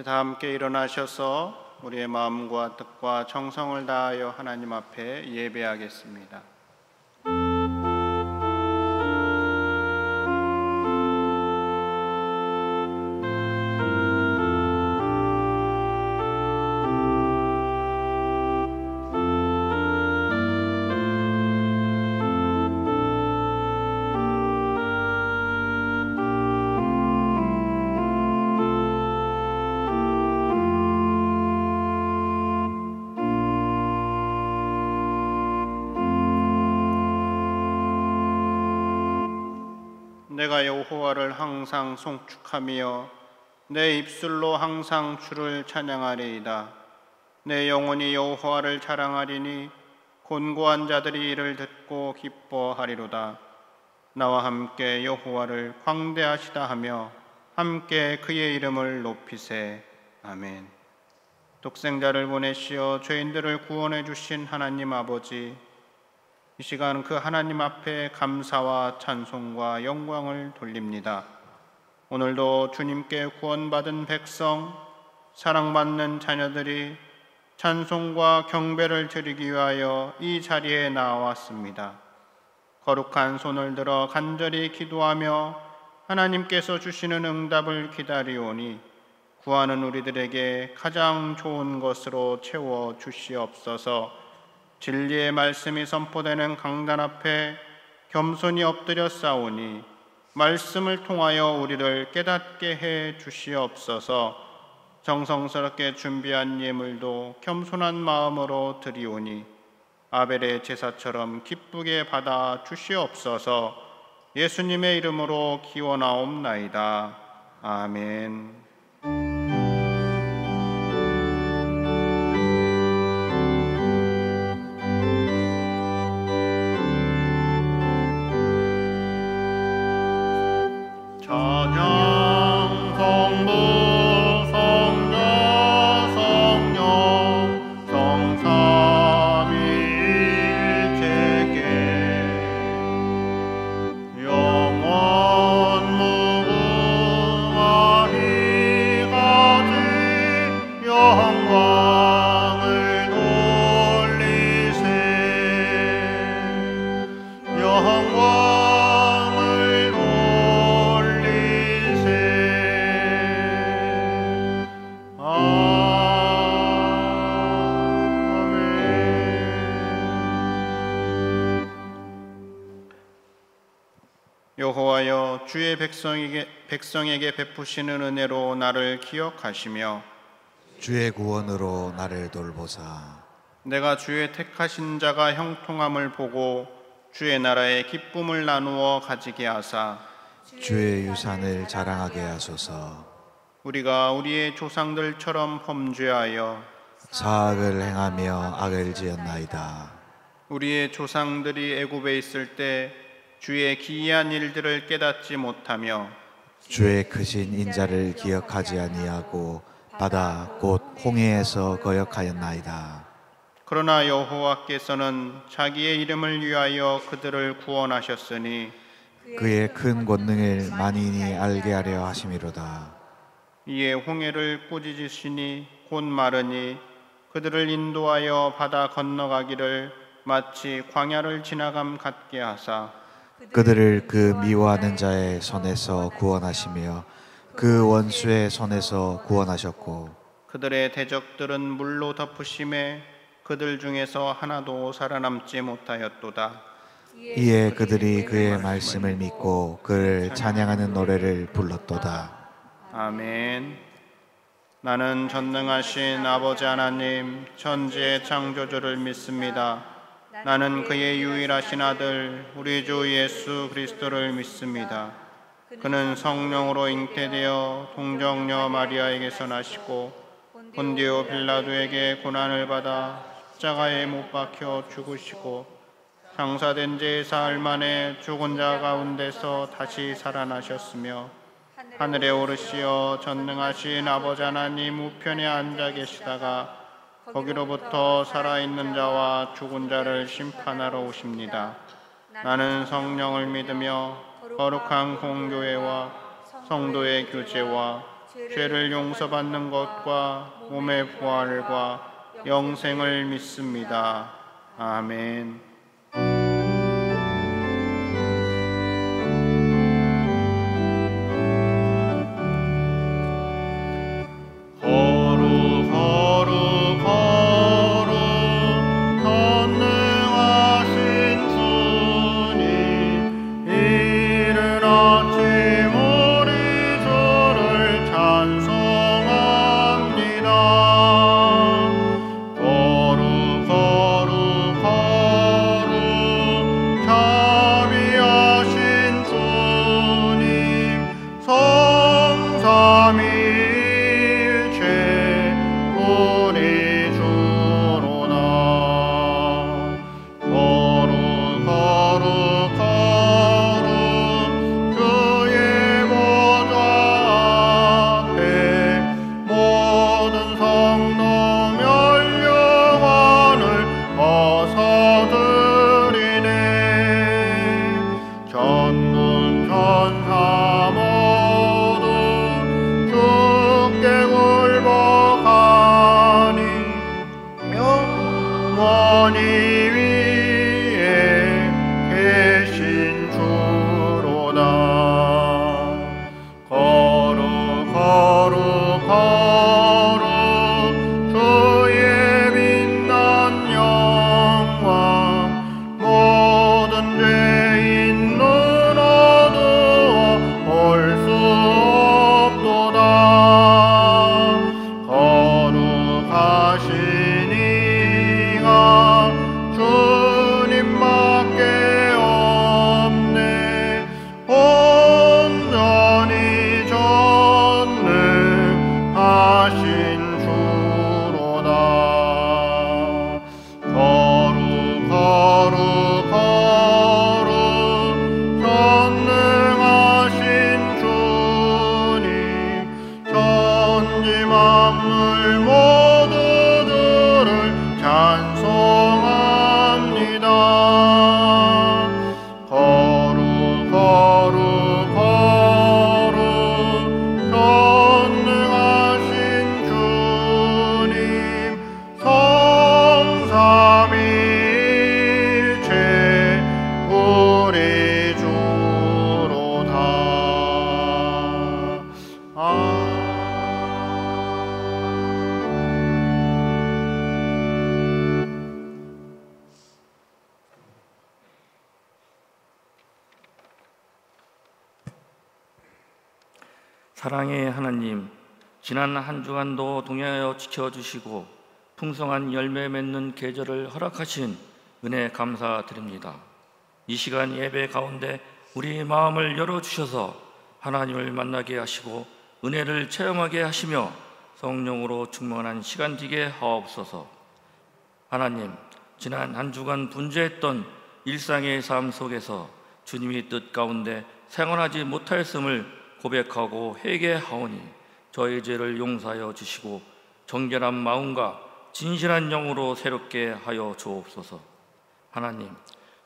다 함께 일어나셔서 우리의 마음과 뜻과 정성을 다하여 하나님 앞에 예배하겠습니다. 내가 여호와를 항상 송축하며 내 입술로 항상 주를 찬양하리이다. 내 영혼이 여호와를 자랑하리니 곤고한 자들이 이를 듣고 기뻐하리로다. 나와 함께 여호와를 광대하시다 하며 함께 그의 이름을 높이세. 아멘. 독생자를 보내시어 죄인들을 구원해 주신 하나님 아버지, 이 시간 그 하나님 앞에 감사와 찬송과 영광을 돌립니다. 오늘도 주님께 구원받은 백성, 사랑받는 자녀들이 찬송과 경배를 드리기 위하여 이 자리에 나왔습니다. 거룩한 손을 들어 간절히 기도하며 하나님께서 주시는 응답을 기다리오니 구하는 우리들에게 가장 좋은 것으로 채워 주시옵소서. 진리의 말씀이 선포되는 강단 앞에 겸손히 엎드려 싸우니 말씀을 통하여 우리를 깨닫게 해 주시옵소서. 정성스럽게 준비한 예물도 겸손한 마음으로 드리오니 아벨의 제사처럼 기쁘게 받아 주시옵소서. 예수님의 이름으로 기원하옵나이다. 아멘. 여호와여, 주의 백성에게 베푸시는 은혜로 나를 기억하시며 주의 구원으로 나를 돌보사. 내가 주의 택하신 자가 형통함을 보고 주의 나라의 기쁨을 나누어 가지게 하사 주의 유산을 자랑하게 하소서. 우리가 우리의 조상들처럼 범죄하여 사악을 행하며 악을 지었나이다. 우리의 조상들이 애굽에 있을 때 주의 기이한 일들을 깨닫지 못하며 주의 크신 인자를 기억하지 아니하고 바다 곧 홍해에서 거역하였나이다. 그러나 여호와께서는 자기의 이름을 위하여 그들을 구원하셨으니 그의 큰 권능을 만인이 알게 하려 하심이로다. 이에 홍해를 꾸짖으시니 곧 마르니 그들을 인도하여 바다 건너가기를 마치 광야를 지나감 같게 하사 그들을 그 미워하는 자의 손에서 구원하시며 그 원수의 손에서 구원하셨고 그들의 대적들은 물로 덮으심에 그들 중에서 하나도 살아남지 못하였도다. 이에 그들이 그의 말씀을 믿고 그를 찬양하는 노래를 불렀도다. 아멘. 나는 전능하신 아버지 하나님 천지의 창조주를 믿습니다. 나는 그의 유일하신 아들 우리 주 예수 그리스도를 믿습니다. 그는 성령으로 잉태되어 동정녀 마리아에게서 나시고 본디오 빌라도에게 고난을 받아 십자가에 못 박혀 죽으시고 장사된 지 사흘 만에 죽은 자 가운데서 다시 살아나셨으며 하늘에 오르시어 전능하신 아버지 하나님 우편에 앉아 계시다가 거기로부터 살아있는 자와 죽은 자를 심판하러 오십니다. 나는 성령을 믿으며 거룩한 공교회와 성도의 교제와 죄를 용서받는 것과 몸의 부활과 영생을 믿습니다. 아멘. 거룩 거룩 거룩 전능하신 주님, 이른 아침 우리 주를 찬송합니다. 거룩 거룩 거룩 자비하신 주님, 성삼위일체 우리 주로다. 거룩 거룩 거룩 주의 보좌 앞에 모든 성도 멸류관을 벗어드리네. 전군 전사 모두 주께 굴복하니 영원히 위에 계신 주로다. 거룩 거룩 거룩 주의 빛난 영광 모든 죄인 눈 어두워 볼 수 없도다. 거룩하신 이가 주님밖에 없네. 온전히 전능하신 주로다. 거룩 거룩 거룩 전능하신 주님, 천지 만물 모두들을 찬송합니다. 거룩 거룩 거룩 전능하신 주님, 성삼위일체 우리 주로다. 사랑의 하나님, 지난 한 주간도 동행하여 지켜주시고 풍성한 열매 맺는 계절을 허락하신 은혜 감사드립니다. 이 시간 예배 가운데 우리 마음을 열어주셔서 하나님을 만나게 하시고 은혜를 체험하게 하시며 성령으로 충만한 시간 되게 하옵소서. 하나님, 지난 한 주간 분주했던 일상의 삶 속에서 주님의 뜻 가운데 생활하지 못하였음을 고백하고 회개하오니 저희 죄를 용서하여 주시고 정결한 마음과 진실한 영으로 새롭게 하여 주옵소서. 하나님,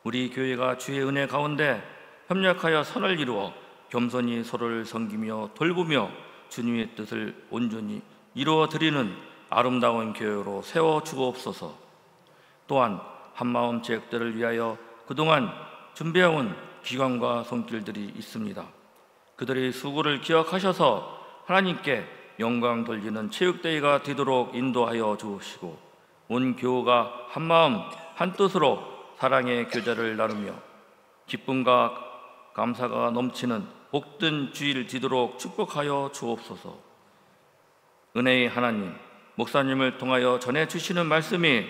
우리 교회가 주의 은혜 가운데 협력하여 선을 이루어 겸손히 서로를 섬기며 돌보며 주님의 뜻을 온전히 이루어 드리는 아름다운 교회로 세워 주옵소서. 또한 한마음 제역들을 위하여 그동안 준비해온 기관과 손길들이 있습니다. 그들의 수고를 기억하셔서 하나님께 영광 돌리는 체육대회가 되도록 인도하여 주시고 온 교우가 한마음 한뜻으로 사랑의 교제를 나누며 기쁨과 감사가 넘치는 복된 주일 되도록 축복하여 주옵소서. 은혜의 하나님, 목사님을 통하여 전해주시는 말씀이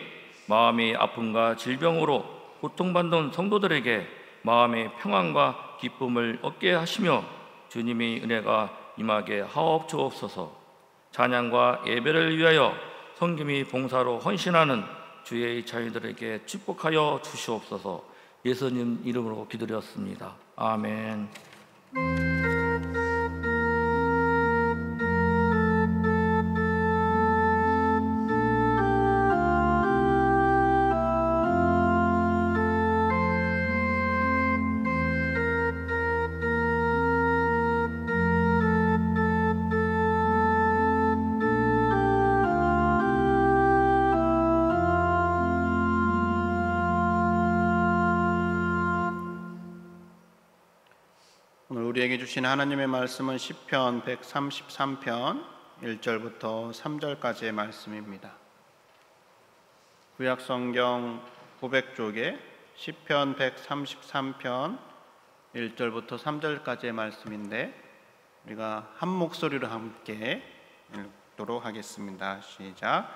마음의 아픔과 질병으로 고통받는 성도들에게 마음의 평안과 기쁨을 얻게 하시며 주님의 은혜가 임하게 하옵주옵소서. 찬양과 예배를 위하여 섬김이 봉사로 헌신하는 주의 자녀들에게 축복하여 주시옵소서. 예수님 이름으로 기도드렸습니다. 아멘. 오늘 우리에게 주신 하나님의 말씀은 시편 133편 1절부터 3절까지의 말씀입니다. 구약성경 900쪽에 시편 133편 1절부터 3절까지의 말씀인데 우리가 한 목소리로 함께 읽도록 하겠습니다. 시작.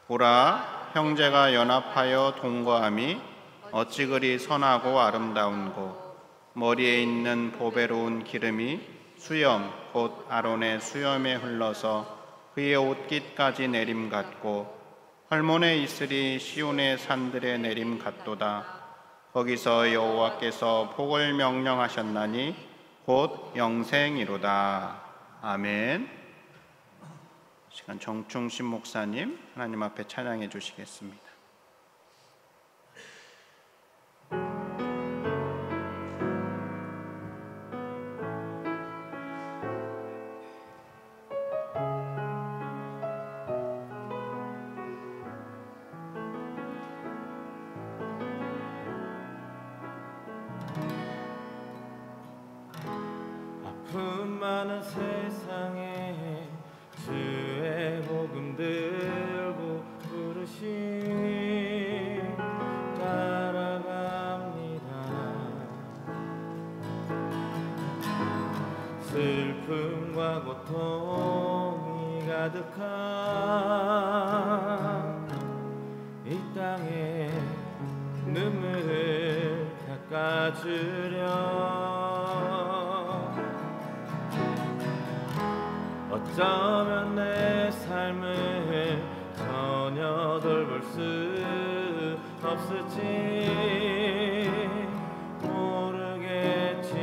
보라, 형제가 연합하여 동거함이 어찌 그리 선하고 아름다운고, 머리에 있는 보배로운 기름이 수염 곧 아론의 수염에 흘러서 그의 옷깃까지 내림 같고, 헐몬에 있으리 시온의 산들의 내림 같도다. 거기서 여호와께서 복을 명령하셨나니 곧 영생이로다. 아멘. 시간 정충신 목사님 하나님 앞에 찬양해 주시겠습니다. 아픔 많은 세상에 주의 복음 들고 부르심 따라갑니다. 슬픔과 고통이 가득한 이 땅에 눈물을 닦아주려 어쩌면 내 삶을 전혀 돌볼 수 없을지 모르겠지만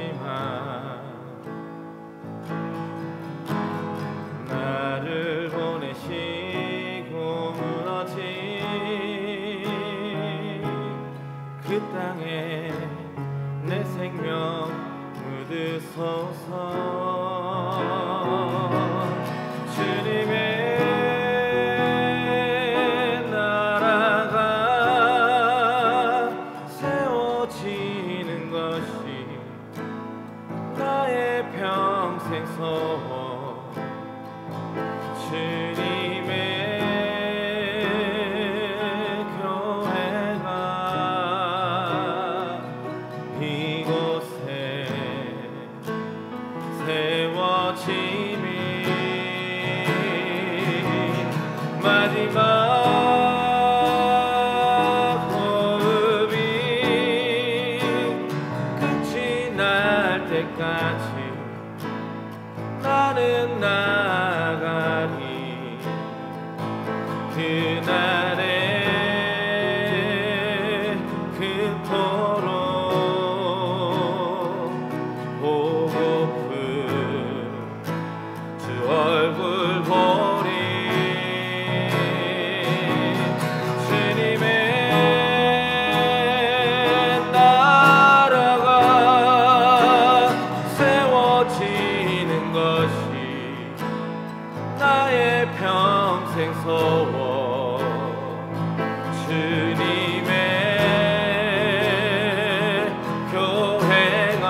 나를 보내시고 무너진 그 땅에 내 생명 묻으소서. 주님의 나라가 세워지는 것이 나의 평생 소원. 주님의 교회가 이곳에 세워짐이 마지막 호흡이 끝이 날 때까지 나는 나가리. 그날에 그토록 보고픈 주 얼굴 보리. 주님의 나라가 세워지는 것이 나의 평생 소원. 주님의 교회가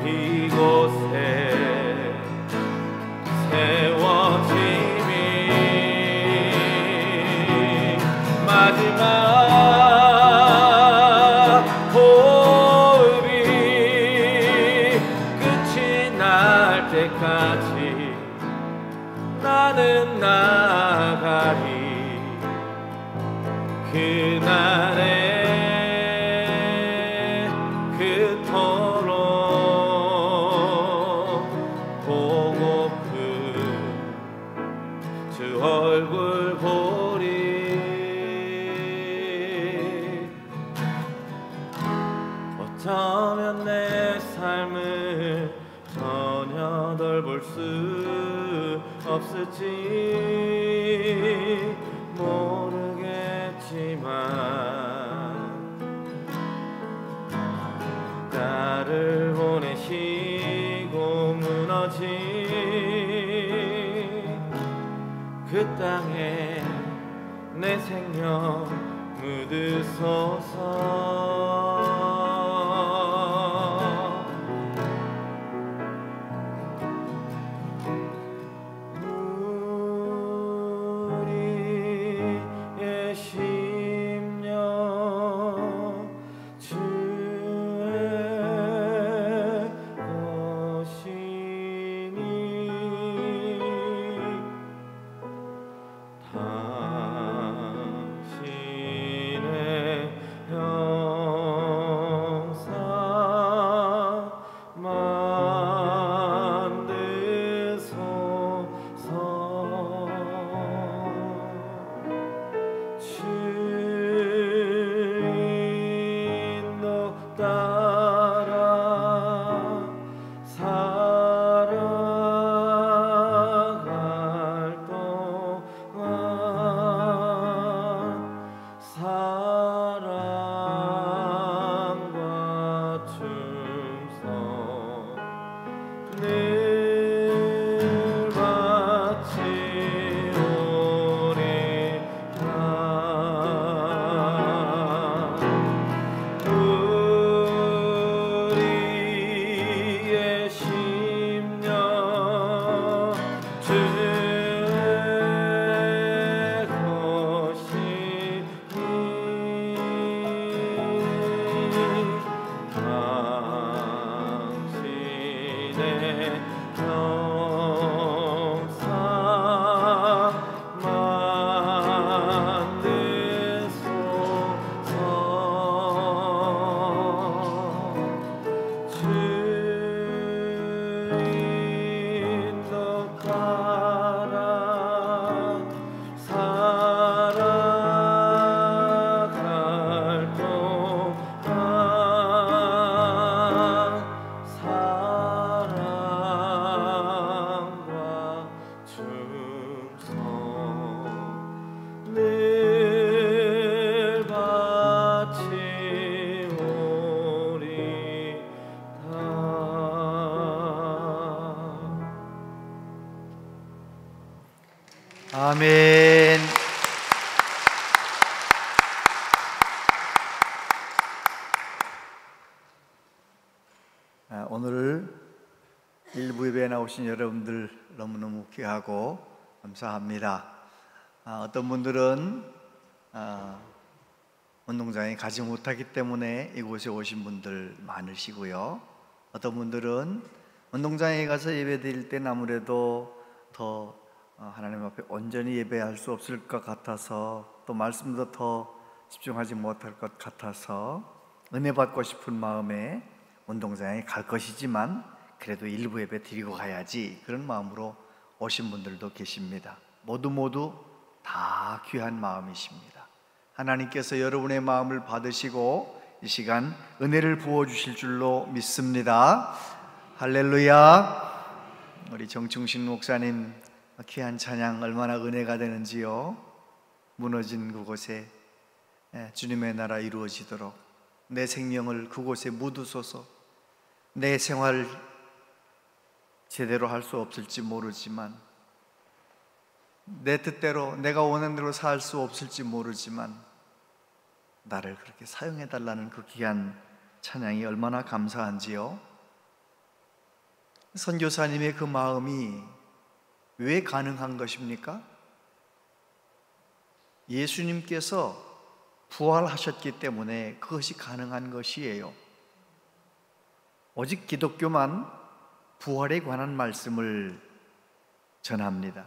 이곳에 세워짐이 마지막 호흡이 끝이 날 때까지 나는 나가리. 그날에 그토록 보고픈 주 얼굴 보리. 어쩌면 내 삶을 전혀 돌볼 수 없을지 모르겠지만 나를 보내시고 무너진 그 땅에 내 생명 묻으소서. 아멘. 오늘 일부 예배에 나오신 여러분들 너무너무 귀하고 감사합니다. 어떤 분들은 운동장에 가지 못하기 때문에 이곳에 오신 분들 많으시고요. 어떤 분들은 운동장에 가서 예배 드릴 때는 아무래도 더 하나님 앞에 온전히 예배할 수 없을 것 같아서, 또 말씀도 더 집중하지 못할 것 같아서 은혜 받고 싶은 마음에 운동장에 갈 것이지만 그래도 일부 예배 드리고 가야지, 그런 마음으로 오신 분들도 계십니다. 모두 다 귀한 마음이십니다. 하나님께서 여러분의 마음을 받으시고 이 시간 은혜를 부어주실 줄로 믿습니다. 할렐루야. 우리 정충신 목사님 귀한 찬양 얼마나 은혜가 되는지요. 무너진 그곳에 주님의 나라 이루어지도록 내 생명을 그곳에 묻으소서. 내 생활 제대로 할 수 없을지 모르지만, 내 뜻대로 내가 원하는 대로 살 수 없을지 모르지만 나를 그렇게 사용해 달라는 그 귀한 찬양이 얼마나 감사한지요. 선교사님의 그 마음이 왜 가능한 것입니까? 예수님께서 부활하셨기 때문에 그것이 가능한 것이에요. 오직 기독교만 부활에 관한 말씀을 전합니다.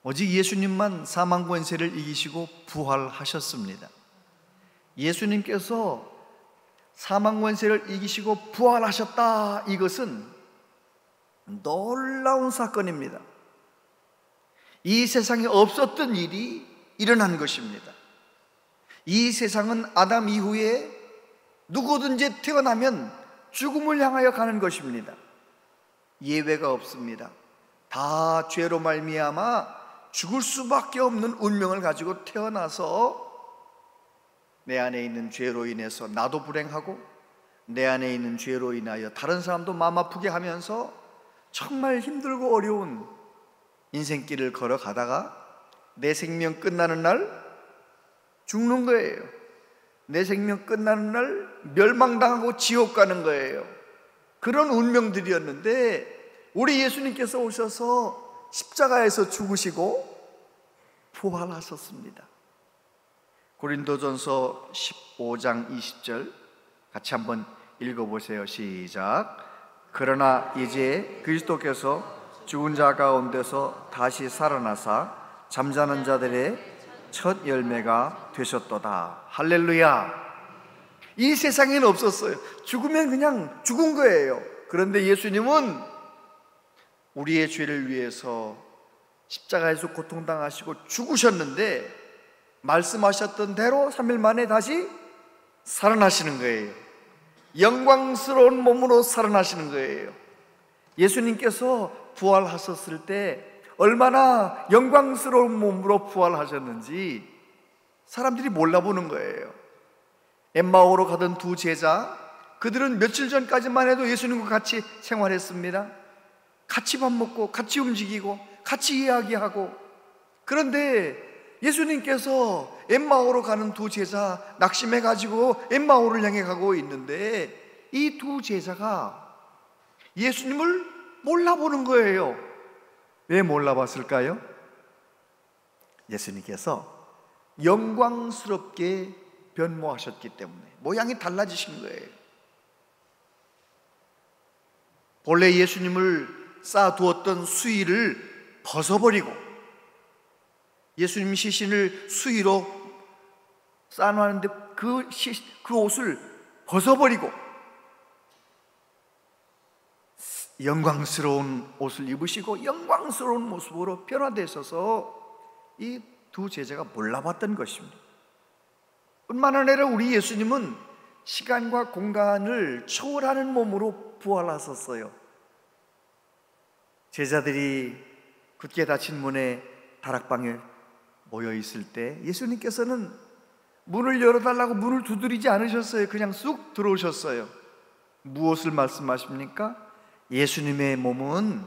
오직 예수님만 사망 권세를 이기시고 부활하셨습니다. 예수님께서 사망 권세를 이기시고 부활하셨다, 이것은 놀라운 사건입니다. 이 세상에 없었던 일이 일어난 것입니다. 이 세상은 아담 이후에 누구든지 태어나면 죽음을 향하여 가는 것입니다. 예외가 없습니다. 다 죄로 말미암아 죽을 수밖에 없는 운명을 가지고 태어나서 내 안에 있는 죄로 인해서 나도 불행하고, 내 안에 있는 죄로 인하여 다른 사람도 마음 아프게 하면서 정말 힘들고 어려운 인생길을 걸어가다가 내 생명 끝나는 날 죽는 거예요. 내 생명 끝나는 날 멸망당하고 지옥 가는 거예요. 그런 운명들이었는데 우리 예수님께서 오셔서 십자가에서 죽으시고 부활하셨습니다. 고린도전서 15장 20절 같이 한번 읽어보세요. 시작. 그러나 이제 그리스도께서 죽은 자 가운데서 다시 살아나사 잠자는 자들의 첫 열매가 되셨도다. 할렐루야. 이 세상에는 없었어요. 죽으면 그냥 죽은 거예요. 그런데 예수님은 우리의 죄를 위해서 십자가에서 고통당하시고 죽으셨는데 말씀하셨던 대로 3일 만에 다시 살아나시는 거예요. 영광스러운 몸으로 살아나시는 거예요. 예수님께서 부활하셨을 때 얼마나 영광스러운 몸으로 부활하셨는지 사람들이 몰라보는 거예요. 엠마오로 가던 두 제자, 그들은 며칠 전까지만 해도 예수님과 같이 생활했습니다. 같이 밥 먹고 같이 움직이고 같이 이야기하고. 그런데 예수님께서 엠마오로 가는 두 제자 낙심해가지고 엠마오를 향해 가고 있는데 이 두 제자가 예수님을 몰라보는 거예요. 왜 몰라봤을까요? 예수님께서 영광스럽게 변모하셨기 때문에 모양이 달라지신 거예요. 본래 예수님을 쌓아두었던 수의를 벗어버리고, 예수님 시신을 수의로 쌓아놨는데 그 옷을 벗어버리고 영광스러운 옷을 입으시고 영광스러운 모습으로 변화되셔서 이 두 제자가 몰라봤던 것입니다. 뿐만 아니라 우리 예수님은 시간과 공간을 초월하는 몸으로 부활하셨어요. 제자들이 굳게 닫힌 문에 다락방에 모여 있을 때 예수님께서는 문을 열어달라고 문을 두드리지 않으셨어요. 그냥 쑥 들어오셨어요. 무엇을 말씀하십니까? 예수님의 몸은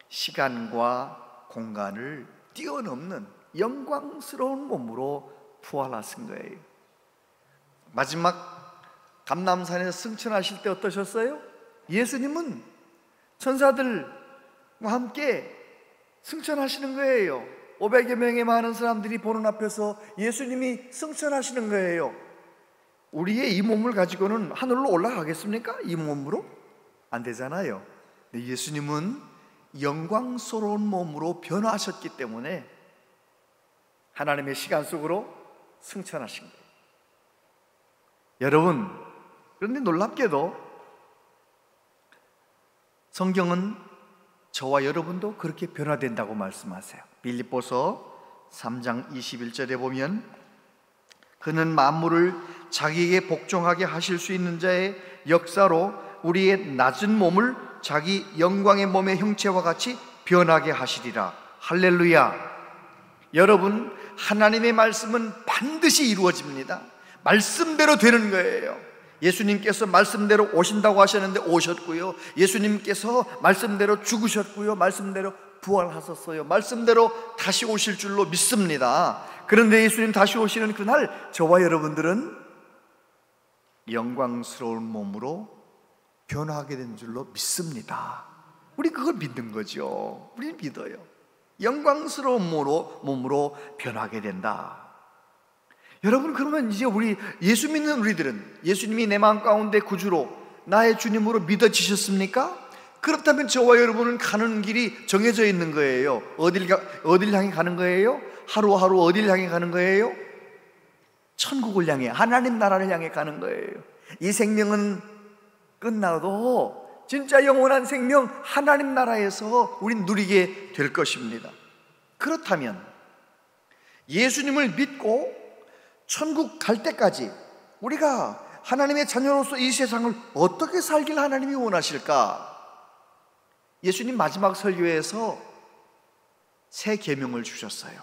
시간과 공간을 뛰어넘는 영광스러운 몸으로 부활하신 거예요. 마지막 감람산에서 승천하실 때 어떠셨어요? 예수님은 천사들과 함께 승천하시는 거예요. 500여 명의 많은 사람들이 보는 앞에서 예수님이 승천하시는 거예요. 우리의 이 몸을 가지고는 하늘로 올라가겠습니까? 이 몸으로? 안 되잖아요. 근데 예수님은 영광스러운 몸으로 변화하셨기 때문에 하나님의 시간 속으로 승천하신 거예요. 여러분, 그런데 놀랍게도 성경은 저와 여러분도 그렇게 변화된다고 말씀하세요. 빌립보서 3장 21절에 보면 그는 만물을 자기에게 복종하게 하실 수 있는 자의 역사로 우리의 낮은 몸을 자기 영광의 몸의 형체와 같이 변하게 하시리라. 할렐루야. 여러분, 하나님의 말씀은 반드시 이루어집니다. 말씀대로 되는 거예요. 예수님께서 말씀대로 오신다고 하셨는데 오셨고요, 예수님께서 말씀대로 죽으셨고요, 말씀대로 부활하셨어요. 말씀대로 다시 오실 줄로 믿습니다. 그런데 예수님 다시 오시는 그날 저와 여러분들은 영광스러운 몸으로 변화하게 된 줄로 믿습니다. 우리 그걸 믿는 거죠. 우리 믿어요. 영광스러운 몸으로 변하게 된다. 여러분, 그러면 이제 우리 예수 믿는 우리들은 예수님이 내 마음 가운데 구주로 나의 주님으로 믿어지셨습니까? 그렇다면 저와 여러분은 가는 길이 정해져 있는 거예요. 어딜 향해 가는 거예요? 하루하루 어딜 향해 가는 거예요? 천국을 향해, 하나님 나라를 향해 가는 거예요. 이 생명은 끝나도 진짜 영원한 생명 하나님 나라에서 우린 누리게 될 것입니다. 그렇다면 예수님을 믿고 천국 갈 때까지 우리가 하나님의 자녀로서 이 세상을 어떻게 살길 하나님이 원하실까? 예수님 마지막 설교에서 새 계명을 주셨어요.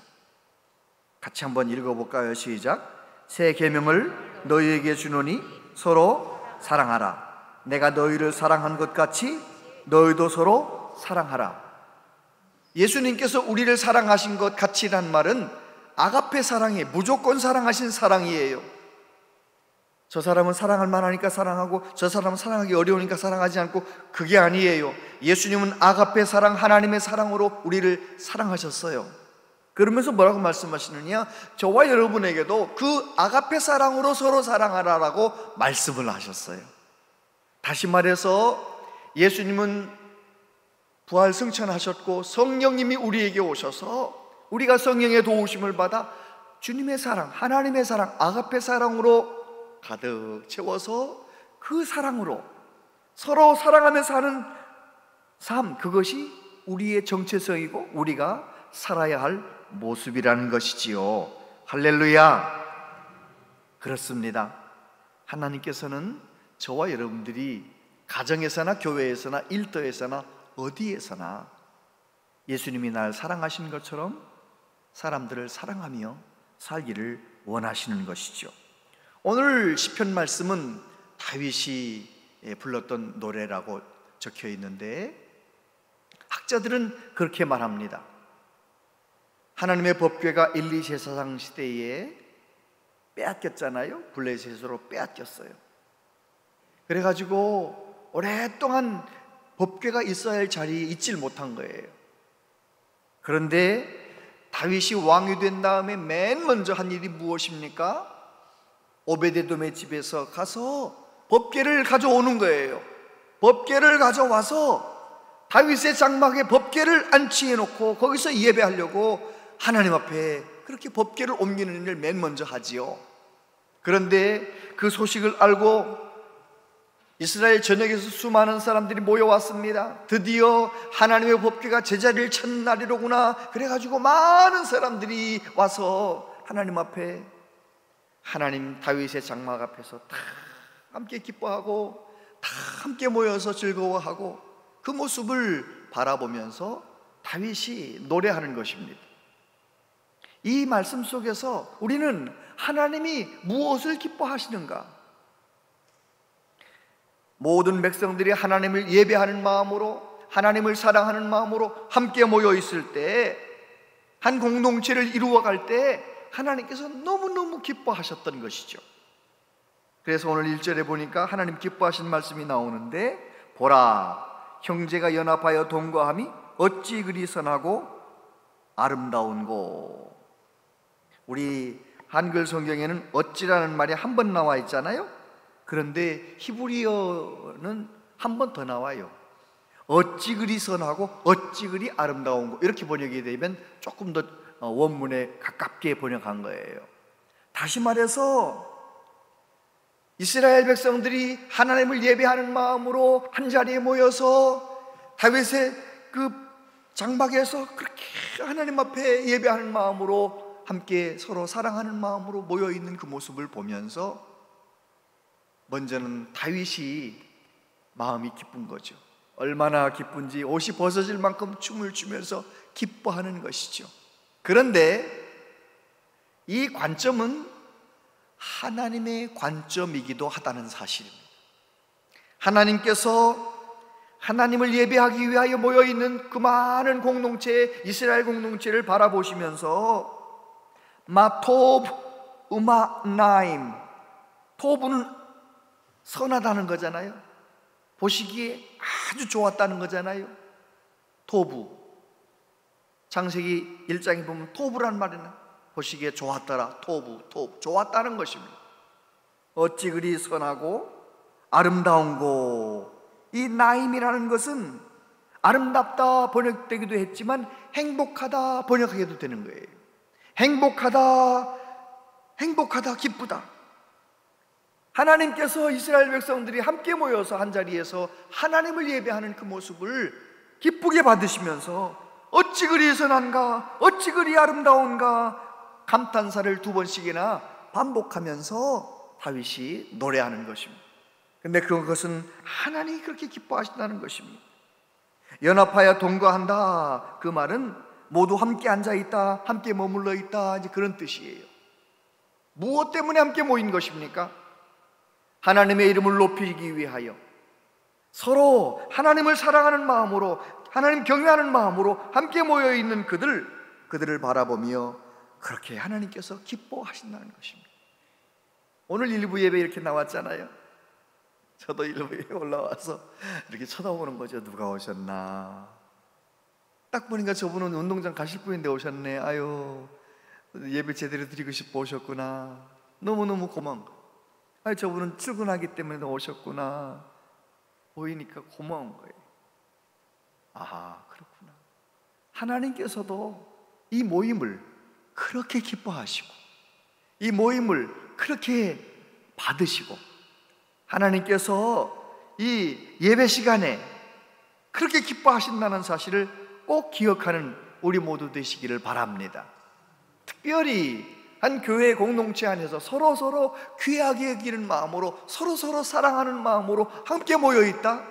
같이 한번 읽어볼까요? 시작. 새 계명을 너희에게 주노니 서로 사랑하라. 내가 너희를 사랑한 것 같이 너희도 서로 사랑하라. 예수님께서 우리를 사랑하신 것 같이란 말은 아가페 사랑이, 무조건 사랑하신 사랑이에요. 저 사람은 사랑할 만하니까 사랑하고 저 사람은 사랑하기 어려우니까 사랑하지 않고, 그게 아니에요. 예수님은 아가페 사랑, 하나님의 사랑으로 우리를 사랑하셨어요. 그러면서 뭐라고 말씀하시느냐? 저와 여러분에게도 그 아가페 사랑으로 서로 사랑하라라고 말씀을 하셨어요. 다시 말해서 예수님은 부활 승천하셨고 성령님이 우리에게 오셔서 우리가 성령의 도우심을 받아 주님의 사랑, 하나님의 사랑, 아가페 사랑으로 가득 채워서 그 사랑으로 서로 사랑하며 사는 삶, 그것이 우리의 정체성이고 우리가 살아야 할 모습이라는 것이지요. 할렐루야. 그렇습니다. 하나님께서는 저와 여러분들이 가정에서나 교회에서나 일터에서나 어디에서나 예수님이 날 사랑하신 것처럼 사람들을 사랑하며 살기를 원하시는 것이죠. 오늘 시편 말씀은 다윗이 불렀던 노래라고 적혀 있는데 학자들은 그렇게 말합니다. 하나님의 법궤가 엘리 제사장 시대에 빼앗겼잖아요. 블레셋으로 빼앗겼어요. 그래가지고 오랫동안 법궤가 있어야 할 자리에 있질 못한 거예요. 그런데 다윗이 왕이 된 다음에 맨 먼저 한 일이 무엇입니까? 오베데돔의 집에서 가서 법궤를 가져오는 거예요. 법궤를 가져와서 다윗의 장막에 법궤를 안치해 놓고 거기서 예배하려고 하나님 앞에 그렇게 법궤를 옮기는 일을 맨 먼저 하지요. 그런데 그 소식을 알고 이스라엘 전역에서 수많은 사람들이 모여왔습니다. 드디어 하나님의 법궤가 제자리를 찾는 날이로구나. 그래가지고 많은 사람들이 와서 하나님 앞에, 하나님 다윗의 장막 앞에서 다 함께 기뻐하고 다 함께 모여서 즐거워하고 그 모습을 바라보면서 다윗이 노래하는 것입니다. 이 말씀 속에서 우리는 하나님이 무엇을 기뻐하시는가? 모든 백성들이 하나님을 예배하는 마음으로 하나님을 사랑하는 마음으로 함께 모여 있을 때, 한 공동체를 이루어갈 때 하나님께서 너무너무 기뻐하셨던 것이죠. 그래서 오늘 1절에 보니까 하나님 기뻐하신 말씀이 나오는데, 보라, 형제가 연합하여 동거함이 어찌 그리 선하고 아름다운고. 우리 한글 성경에는 어찌라는 말이 한 번 나와 있잖아요. 그런데 히브리어는 한 번 더 나와요. 어찌 그리 선하고 어찌 그리 아름다운 거, 이렇게 번역이 되면 조금 더 원문에 가깝게 번역한 거예요. 다시 말해서 이스라엘 백성들이 하나님을 예배하는 마음으로 한자리에 모여서 다윗의 그 장막에서 그렇게 하나님 앞에 예배하는 마음으로 함께 서로 사랑하는 마음으로 모여있는 그 모습을 보면서 먼저는 다윗이 마음이 기쁜 거죠. 얼마나 기쁜지 옷이 벗어질 만큼 춤을 추면서 기뻐하는 것이죠. 그런데 이 관점은 하나님의 관점이기도 하다는 사실입니다. 하나님께서 하나님을 예배하기 위하여 모여있는 그 많은 공동체, 이스라엘 공동체를 바라보시면서 마토브 우마나임, 토브는 선하다는 거잖아요. 보시기에 아주 좋았다는 거잖아요. 토부, 창세기 1장에 보면 토부란 말이는 보시기에 좋았더라. 토부, 좋았다는 것입니다. 어찌 그리 선하고 아름다운고. 이 나임이라는 것은 아름답다 번역되기도 했지만 행복하다 번역하기도 되는 거예요. 행복하다, 기쁘다. 하나님께서 이스라엘 백성들이 함께 모여서 한자리에서 하나님을 예배하는 그 모습을 기쁘게 받으시면서 어찌 그리 선한가, 어찌 그리 아름다운가 감탄사를 2번씩이나 반복하면서 다윗이 노래하는 것입니다. 근데 그것은 하나님이 그렇게 기뻐하신다는 것입니다. 연합하여 동거한다, 그 말은 모두 함께 앉아있다, 함께 머물러 있다, 이제 그런 뜻이에요. 무엇 때문에 함께 모인 것입니까? 하나님의 이름을 높이기 위하여 서로 하나님을 사랑하는 마음으로, 하나님 경외하는 마음으로 함께 모여있는 그들을 바라보며 그렇게 하나님께서 기뻐하신다는 것입니다. 오늘 일부 예배 이렇게 나왔잖아요. 저도 일부 예배 올라와서 이렇게 쳐다보는 거죠. 누가 오셨나. 딱 보니까 저분은 운동장 가실 분인데 오셨네. 아유, 예배 제대로 드리고 싶어 오셨구나. 너무너무 고마운 거예요. 아니, 저분은 출근하기 때문에 오셨구나. 보이니까 고마운 거예요. 아, 그렇구나. 하나님께서도 이 모임을 그렇게 기뻐하시고 이 모임을 그렇게 받으시고 하나님께서 이 예배 시간에 그렇게 기뻐하신다는 사실을 꼭 기억하는 우리 모두 되시기를 바랍니다. 특별히 한 교회 공동체 안에서 서로 귀하게 여기는 마음으로 서로 사랑하는 마음으로 함께 모여있다.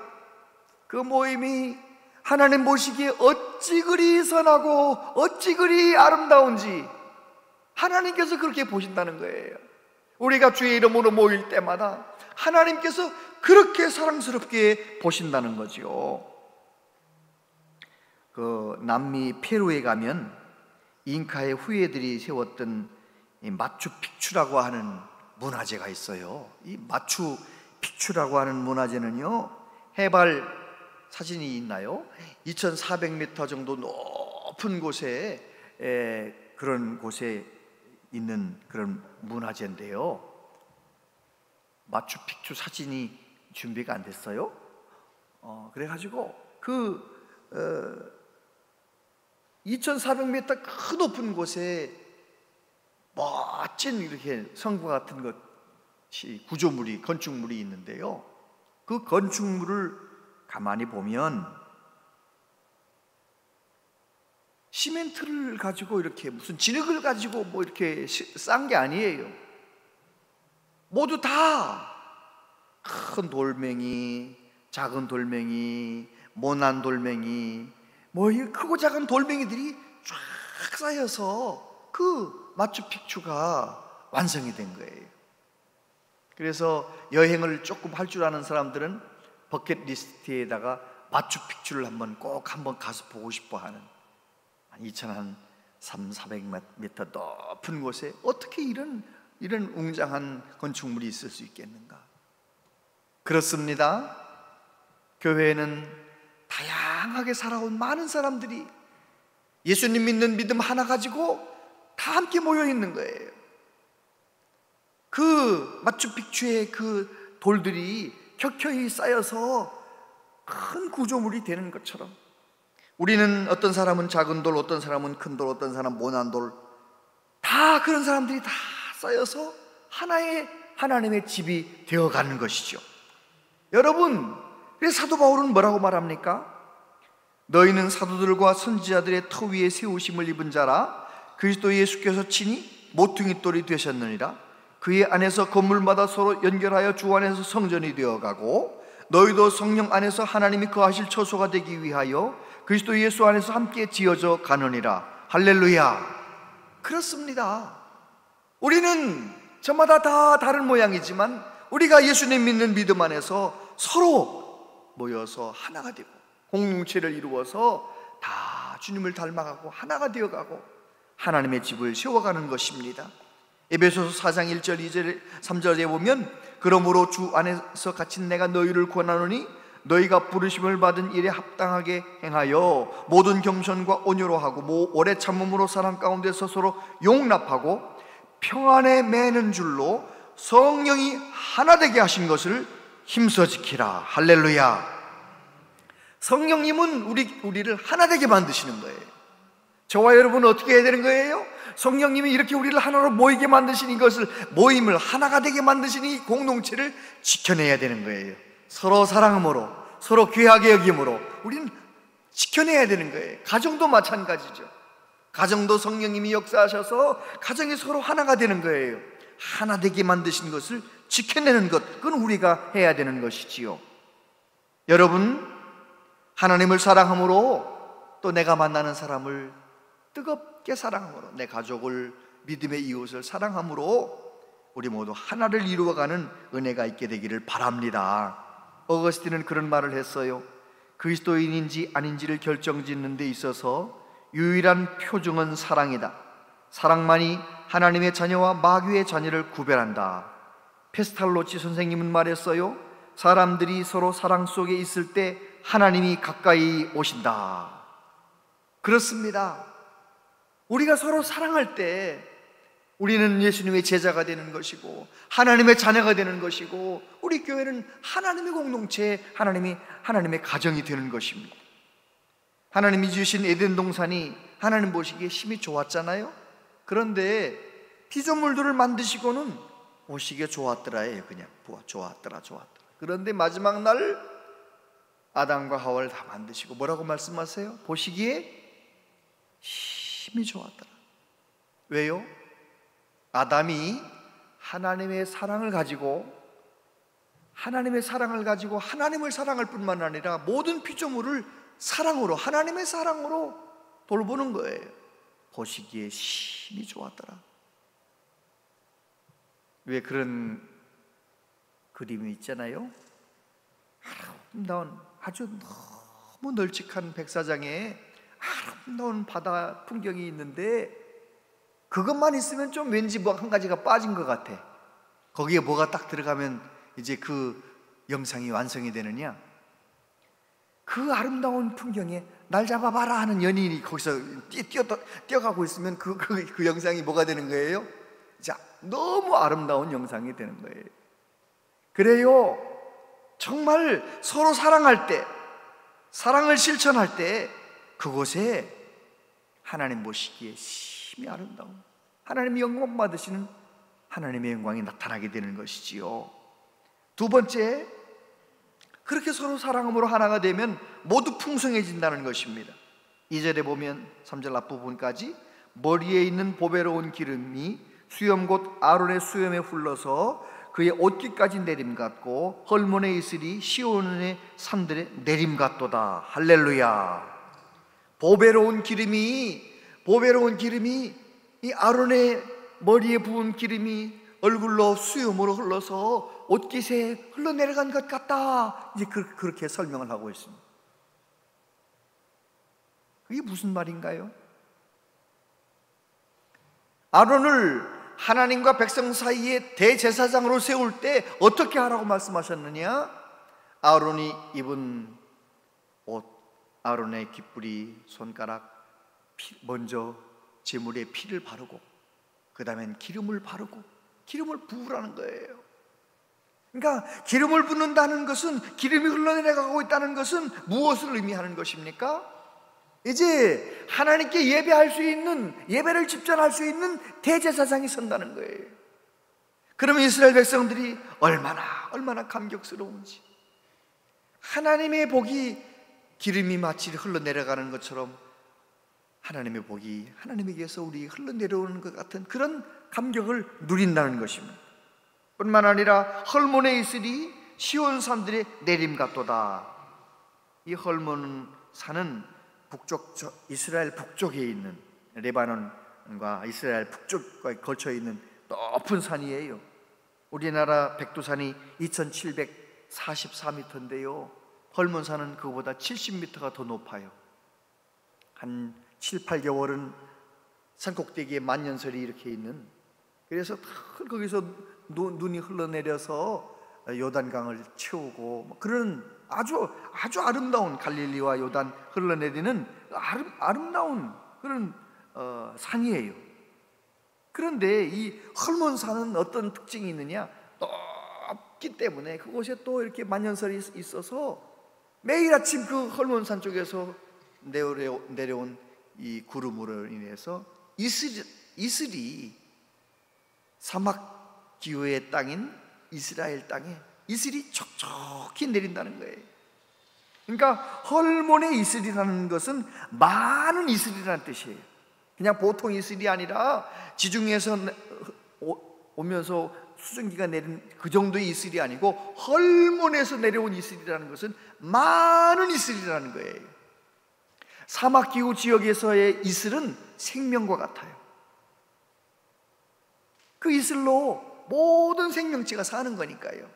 그 모임이 하나님 보시기에 어찌 그리 선하고 어찌 그리 아름다운지 하나님께서 그렇게 보신다는 거예요. 우리가 주의 이름으로 모일 때마다 하나님께서 그렇게 사랑스럽게 보신다는 거죠. 그 남미 페루에 가면 잉카의 후예들이 세웠던 이 마추픽추라고 하는 문화재가 있어요. 이 마추픽추라고 하는 문화재는요, 해발 사진이 있나요? 2400m 정도 높은 곳에 그런 곳에 있는 그런 문화재인데요. 마추픽추 사진이 준비가 안 됐어요. 그래가지고 그 2400m 그 높은 곳에 멋진 이렇게 성과 같은 것이 구조물이, 건축물이 있는데요. 그 건축물을 가만히 보면 시멘트를 가지고 이렇게 무슨 진흙을 가지고 뭐 이렇게 싼 게 아니에요. 모두 다 큰 돌멩이, 작은 돌멩이, 모난 돌멩이, 뭐 이 크고 작은 돌멩이들이 쫙 쌓여서 그 마추픽추가 완성이 된 거예요. 그래서 여행을 조금 할 줄 아는 사람들은 버킷리스트에다가 마추픽추를 한번 가서 보고 싶어 하는 2,300m 높은 곳에 어떻게 이런 웅장한 건축물이 있을 수 있겠는가? 그렇습니다. 교회에는 다양하게 살아온 많은 사람들이 예수님 믿는 믿음 하나 가지고 다 함께 모여 있는 거예요. 그 마추픽추의 그 돌들이 켜켜이 쌓여서 큰 구조물이 되는 것처럼 우리는 어떤 사람은 작은 돌, 어떤 사람은 큰 돌, 어떤 사람은 모난 돌, 다 그런 사람들이 다 쌓여서 하나의 하나님의 집이 되어가는 것이죠. 여러분, 그래서 사도 바울은 뭐라고 말합니까? 너희는 사도들과 선지자들의 터 위에 세우심을 입은 자라 그리스도 예수께서 친히 모퉁이 돌이 되셨느니라. 그의 안에서 건물마다 서로 연결하여 주 안에서 성전이 되어가고 너희도 성령 안에서 하나님이 거하실 처소가 되기 위하여 그리스도 예수 안에서 함께 지어져 가느니라. 할렐루야. 그렇습니다. 우리는 저마다 다 다른 모양이지만 우리가 예수님 믿는 믿음 안에서 서로 모여서 하나가 되고 공동체를 이루어서 다 주님을 닮아가고 하나가 되어가고 하나님의 집을 세워가는 것입니다. 에베소서 4장 1절 2절 3절에 보면 그러므로 주 안에서 갇힌 내가 너희를 권하노니 너희가 부르심을 받은 일에 합당하게 행하여 모든 겸손과 온유로 하고 오래 참음으로 사랑 가운데서 서로 용납하고 평안에 매는 줄로 성령이 하나 되게 하신 것을 힘써 지키라. 할렐루야. 성령님은 우리를 하나 되게 만드시는 거예요. 저와 여러분은 어떻게 해야 되는 거예요? 성령님이 이렇게 우리를 하나로 모이게 만드신 이것을, 모임을 하나가 되게 만드신 이 공동체를 지켜내야 되는 거예요. 서로 사랑함으로, 서로 귀하게 여김으로 우리는 지켜내야 되는 거예요. 가정도 마찬가지죠. 가정도 성령님이 역사하셔서 가정이 서로 하나가 되는 거예요. 하나 되게 만드신 것을 지켜내는 것, 그건 우리가 해야 되는 것이지요. 여러분, 하나님을 사랑함으로 또 내가 만나는 사람을 뜨겁게 사랑함으로, 내 가족을, 믿음의 이웃을 사랑함으로 우리 모두 하나를 이루어가는 은혜가 있게 되기를 바랍니다. 어거스틴은 그런 말을 했어요. 그리스도인인지 아닌지를 결정짓는 데 있어서 유일한 표준은 사랑이다. 사랑만이 하나님의 자녀와 마귀의 자녀를 구별한다. 페스탈로치 선생님은 말했어요. 사람들이 서로 사랑 속에 있을 때 하나님이 가까이 오신다. 그렇습니다. 우리가 서로 사랑할 때 우리는 예수님의 제자가 되는 것이고 하나님의 자녀가 되는 것이고 우리 교회는 하나님의 공동체, 하나님의 가정이 되는 것입니다. 하나님이 주신 에덴 동산이 하나님 보시기에 심히 좋았잖아요. 그런데 피조물들을 만드시고는 보시기에 좋았더라예요. 그냥 좋았더라. 그런데 마지막 날 아담과 하와를 다 만드시고 뭐라고 말씀하세요? 보시기에 심히 좋았더라. 왜요? 아담이 하나님의 사랑을 가지고 하나님을 사랑할 뿐만 아니라 모든 피조물을 사랑으로, 하나님의 사랑으로 돌보는 거예요. 보시기에 심히 좋았더라. 왜 그런 그림이 있잖아요. 아름다운, 아주 너무 널찍한 백사장에 아름다운 바다 풍경이 있는데 그것만 있으면 좀 왠지 뭐 한 가지가 빠진 것 같아. 거기에 뭐가 딱 들어가면 이제 그 영상이 완성이 되느냐? 그 아름다운 풍경에 날 잡아봐라 하는 연인이 거기서 뛰어가고 있으면 그 영상이 뭐가 되는 거예요? 자, 너무 아름다운 영상이 되는 거예요. 그래요. 정말 서로 사랑할 때, 사랑을 실천할 때 그곳에 하나님 보시기에 심히 아름다운 하나님의 영광 받으시는 하나님의 영광이 나타나게 되는 것이지요. 두 번째, 그렇게 서로 사랑함으로 하나가 되면 모두 풍성해진다는 것입니다. 2절에 보면 3절 앞부분까지 머리에 있는 보배로운 기름이 수염 곧 아론의 수염에 흘러서 그의 옷깃까지 내림같고 헐몬의 이슬이 시온의 산들의 내림같도다. 할렐루야. 보배로운 기름이 이 아론의 머리에 부은 기름이 얼굴로 수염으로 흘러서 옷깃에 흘러내려간 것 같다. 이제 그렇게 설명을 하고 있습니다. 그게 무슨 말인가요? 아론을 하나님과 백성 사이에 대제사장으로 세울 때 어떻게 하라고 말씀하셨느냐? 아론이 입은 옷, 아론의 깃불이 손가락, 먼저 제물에 피를 바르고 그 다음엔 기름을 바르고 기름을 부으라는 거예요. 그러니까 기름을 붓는다는 것은, 기름이 흘러내려가고 있다는 것은 무엇을 의미하는 것입니까? 이제 하나님께 예배할 수 있는, 예배를 집전할 수 있는 대제사장이 선다는 거예요. 그러면 이스라엘 백성들이 얼마나 감격스러운지, 하나님의 복이 기름이 마치 흘러내려가는 것처럼 하나님의 복이 하나님에게서 우리 흘러내려오는 것 같은 그런 감격을 누린다는 것입니다. 뿐만 아니라 헐몬에 있으리 시온 산들의 내림 같도다. 이 헐몬 산은 북쪽, 이스라엘 북쪽에 있는, 레바논과 이스라엘 북쪽에 걸쳐 있는 높은 산이에요. 우리나라 백두산이 2744m인데요 헐몬산은 그거보다 70m가 더 높아요. 한 7, 8개월은 산꼭대기에 만년설이 이렇게 있는, 그래서 거기서 눈이 흘러내려서 요단강을 채우고 그런 아주 아름다운, 갈릴리와 요단 흘러내리는 아름다운 그런 산이에요. 그런데 이 헐몬산은 어떤 특징이 있느냐? 높기 때문에 그곳에 또 이렇게 만년설이 있어서 매일 아침 그 헐몬산 쪽에서 내려온 이 구름으로 인해서 이슬이 사막 기후의 땅인 이스라엘 땅에 이슬이 촉촉히 내린다는 거예요. 그러니까 헐몬의 이슬이라는 것은 많은 이슬이라는 뜻이에요. 그냥 보통 이슬이 아니라 지중해에서 오면서 수증기가 내린 그 정도의 이슬이 아니고 헐몬에서 내려온 이슬이라는 것은 많은 이슬이라는 거예요. 사막기후 지역에서의 이슬은 생명과 같아요. 그 이슬로 모든 생명체가 사는 거니까요.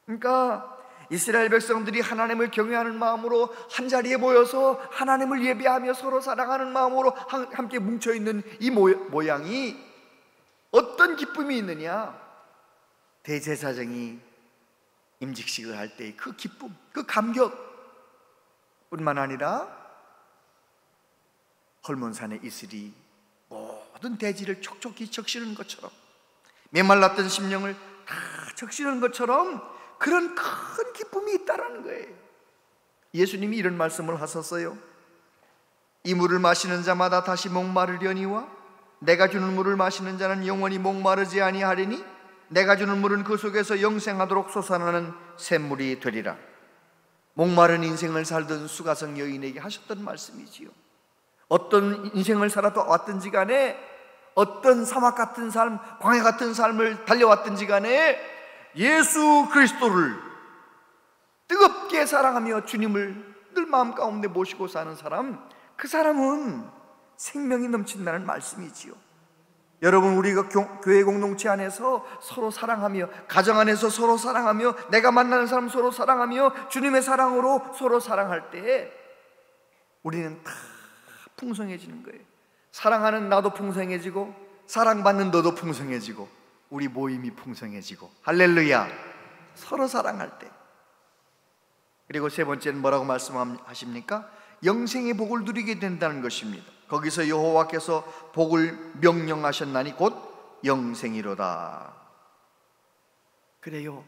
그러니까 이스라엘 백성들이 하나님을 경외하는 마음으로 한자리에 모여서 하나님을 예배하며 서로 사랑하는 마음으로 함께 뭉쳐있는 이 모양이 어떤 기쁨이 있느냐? 대제사장이 임직식을 할 때의 그 기쁨, 그 감격 뿐만 아니라 헐몬산의 이슬이 모든 대지를 촉촉히 적시는 것처럼, 메말랐던 심령을 다 적시는 것처럼 그런 큰 기쁨이 있다라는 거예요. 예수님이 이런 말씀을 하셨어요. 이 물을 마시는 자마다 다시 목마르려니와 내가 주는 물을 마시는 자는 영원히 목마르지 아니하리니 내가 주는 물은 그 속에서 영생하도록 솟아나는 샘물이 되리라. 목마른 인생을 살던 수가성 여인에게 하셨던 말씀이지요. 어떤 인생을 살아도 왔든지 간에, 어떤 사막 같은 삶, 광야 같은 삶을 달려왔든지 간에 예수 그리스도를 뜨겁게 사랑하며 주님을 늘 마음 가운데 모시고 사는 사람, 그 사람은 생명이 넘친다는 말씀이지요. 여러분, 우리가 교회 공동체 안에서 서로 사랑하며, 가정 안에서 서로 사랑하며, 내가 만나는 사람 서로 사랑하며 주님의 사랑으로 서로 사랑할 때 우리는 다 풍성해지는 거예요. 사랑하는 나도 풍성해지고 사랑받는 너도 풍성해지고 우리 모임이 풍성해지고, 할렐루야. 서로 사랑할 때. 그리고 세 번째는 뭐라고 말씀하십니까? 영생의 복을 누리게 된다는 것입니다. 거기서 여호와께서 복을 명령하셨나니 곧 영생이로다. 그래요.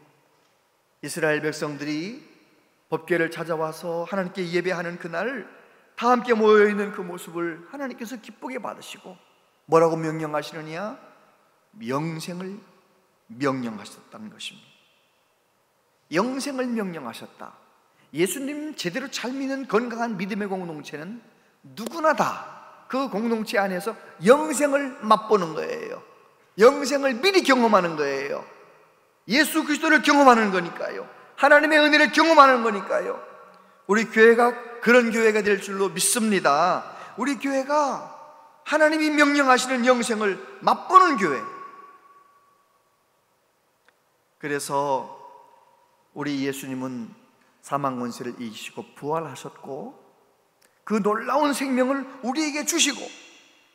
이스라엘 백성들이 법궤를 찾아와서 하나님께 예배하는 그날 다 함께 모여있는 그 모습을 하나님께서 기쁘게 받으시고 뭐라고 명령하시느냐? 영생을 명령하셨다는 것입니다. 영생을 명령하셨다. 예수님 제대로 잘 믿는 건강한 믿음의 공동체는 누구나 다 그 공동체 안에서 영생을 맛보는 거예요. 영생을 미리 경험하는 거예요. 예수 그리스도를 경험하는 거니까요. 하나님의 은혜를 경험하는 거니까요. 우리 교회가 그런 교회가 될 줄로 믿습니다. 우리 교회가 하나님이 명령하시는 영생을 맛보는 교회. 그래서 우리 예수님은 사망 권세를 이기시고 부활하셨고, 그 놀라운 생명을 우리에게 주시고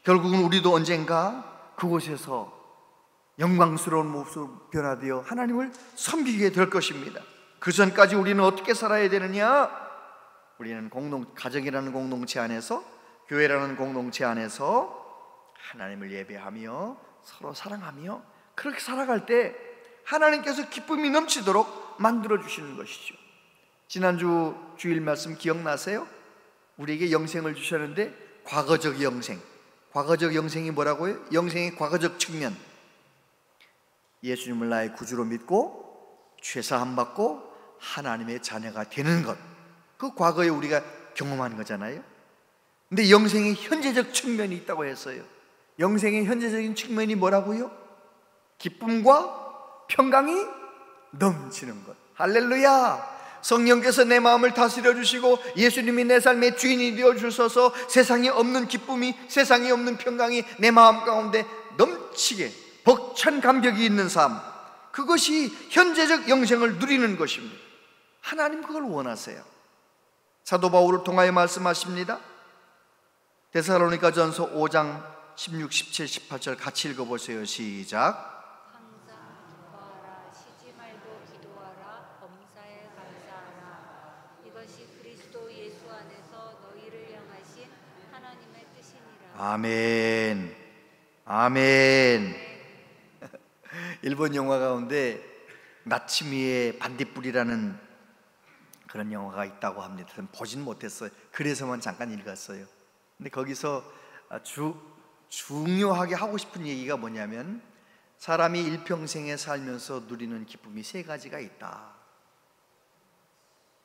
결국은 우리도 언젠가 그곳에서 영광스러운 모습으로 변화되어 하나님을 섬기게 될 것입니다. 그 전까지 우리는 어떻게 살아야 되느냐? 우리는 가정이라는 공동체 안에서, 교회라는 공동체 안에서 하나님을 예배하며 서로 사랑하며 그렇게 살아갈 때 하나님께서 기쁨이 넘치도록 만들어 주시는 것이죠. 지난주 주일 말씀 기억나세요? 우리에게 영생을 주셨는데 과거적 영생. 과거적 영생이 뭐라고요? 영생의 과거적 측면. 예수님을 나의 구주로 믿고 죄사함 받고 하나님의 자녀가 되는 것, 그 과거에 우리가 경험한 거잖아요. 근데 영생의 현재적 측면이 있다고 했어요. 영생의 현재적인 측면이 뭐라고요? 기쁨과 평강이 넘치는 것. 할렐루야! 성령께서 내 마음을 다스려 주시고 예수님이 내 삶의 주인이 되어 주셔서 세상에 없는 기쁨이, 세상에 없는 평강이 내 마음 가운데 넘치게 벅찬 감격이 있는 삶, 그것이 현재적 영생을 누리는 것입니다. 하나님 그걸 원하세요. 사도 바울을 통하여 말씀하십니다. 데살로니가전서 5장 16, 17, 18절 같이 읽어보세요. 시작. 항상 기뻐하라, 쉬지 말고 기도하라, 범사에 감사하라. 이것이 그리스도 예수 안에서 너희를 향하신 하나님의 뜻이니라. 아멘. 아멘. 일본 영화 가운데 나츠미의 반딧불이라는 그런 영화가 있다고 합니다. 저는 보진 못했어요. 그래서만 잠깐 읽었어요. 근데 거기서 중요하게 하고 싶은 얘기가 뭐냐면 사람이 일평생에 살면서 누리는 기쁨이 세 가지가 있다.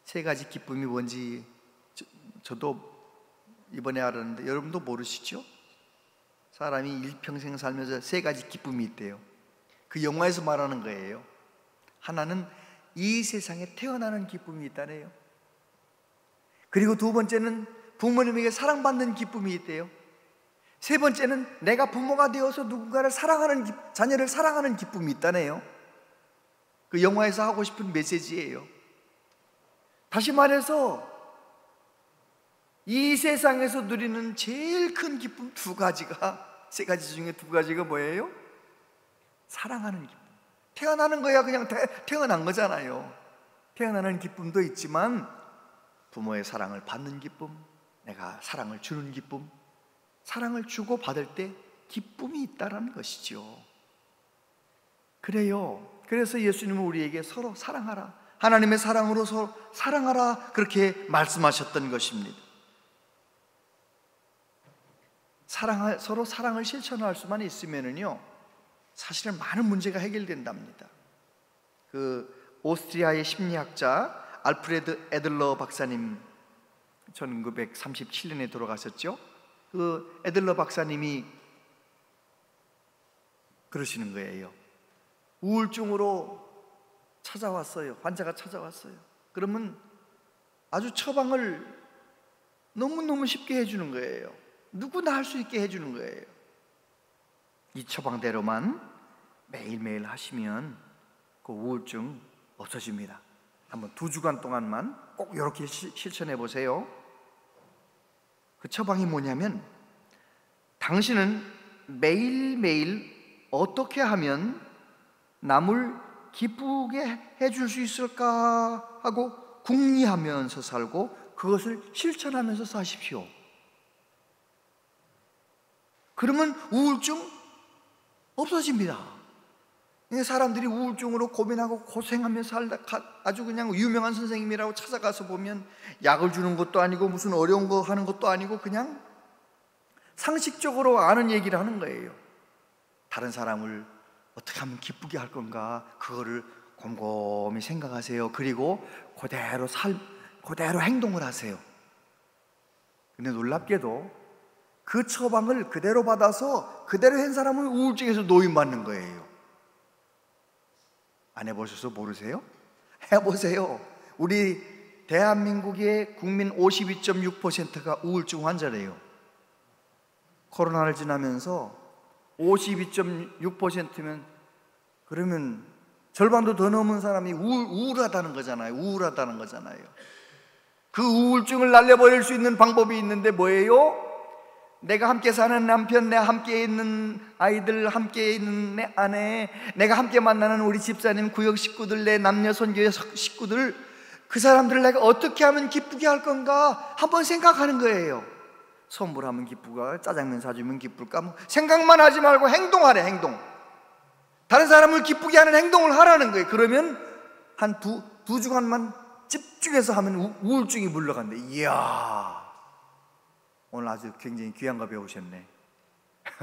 세 가지 기쁨이 뭔지 저도 이번에 알았는데 여러분도 모르시죠? 사람이 일평생 살면서 세 가지 기쁨이 있대요. 그 영화에서 말하는 거예요. 하나는 이 세상에 태어나는 기쁨이 있다네요. 그리고 두 번째는 부모님에게 사랑받는 기쁨이 있대요. 세 번째는 내가 부모가 되어서 누군가를 사랑하는, 자녀를 사랑하는 기쁨이 있다네요. 그 영화에서 하고 싶은 메시지예요. 다시 말해서 이 세상에서 누리는 제일 큰 기쁨 두 가지가, 세 가지 중에 두 가지가 뭐예요? 사랑하는 기쁨. 태어나는 거야 그냥 태어난 거잖아요. 태어나는 기쁨도 있지만 부모의 사랑을 받는 기쁨, 내가 사랑을 주는 기쁨, 사랑을 주고 받을 때 기쁨이 있다라는 것이죠. 그래요. 그래서 예수님은 우리에게 서로 사랑하라, 하나님의 사랑으로 서로 사랑하라, 그렇게 말씀하셨던 것입니다. 서로 사랑을 실천할 수만 있으면은요, 사실은 많은 문제가 해결된답니다. 그 오스트리아의 심리학자 알프레드 에들러 박사님 1937년에 돌아가셨죠. 그 에들러 박사님이 그러시는 거예요. 우울증으로 찾아왔어요. 환자가 찾아왔어요. 그러면 아주 처방을 너무너무 쉽게 해주는 거예요. 누구나 할 수 있게 해주는 거예요. 이 처방대로만 매일매일 하시면 그 우울증 없어집니다. 한번 2주간 동안만 꼭 이렇게 실천해 보세요. 그 처방이 뭐냐면, 당신은 매일매일 어떻게 하면 남을 기쁘게 해줄 수 있을까 하고 궁리하면서 살고 그것을 실천하면서 사십시오. 그러면 우울증 없어집니다. 사람들이 우울증으로 고민하고 고생하며 살다 아주 그냥 유명한 선생님이라고 찾아가서 보면 약을 주는 것도 아니고 무슨 어려운 거 하는 것도 아니고 그냥 상식적으로 아는 얘기를 하는 거예요. 다른 사람을 어떻게 하면 기쁘게 할 건가, 그거를 곰곰이 생각하세요. 그리고 그대로 행동을 하세요. 근데 놀랍게도 그 처방을 그대로 받아서 그대로 한 사람은 우울증에서 노인받는 거예요. 안 해보셔서 모르세요? 해보세요. 우리 대한민국의 국민 52.6%가 우울증 환자래요. 코로나를 지나면서 52.6%면 그러면 절반도 더 넘은 사람이 우울하다는 거잖아요. 우울하다는 거잖아요. 그 우울증을 날려버릴 수 있는 방법이 있는데 뭐예요? 내가 함께 사는 남편, 내가 함께 있는 아이들, 함께 있는 내 아내, 내가 함께 만나는 우리 집사님, 구역 식구들, 내 남녀 선교회 식구들, 그 사람들을 내가 어떻게 하면 기쁘게 할 건가 한번 생각하는 거예요. 선물하면 기쁠까? 짜장면 사주면 기쁠까? 뭐 생각만 하지 말고 행동하래. 행동. 다른 사람을 기쁘게 하는 행동을 하라는 거예요. 그러면 한 두 주간만 집중해서 하면 우울증이 물러간대. 이야, 오늘 아주 굉장히 귀한 거 배우셨네.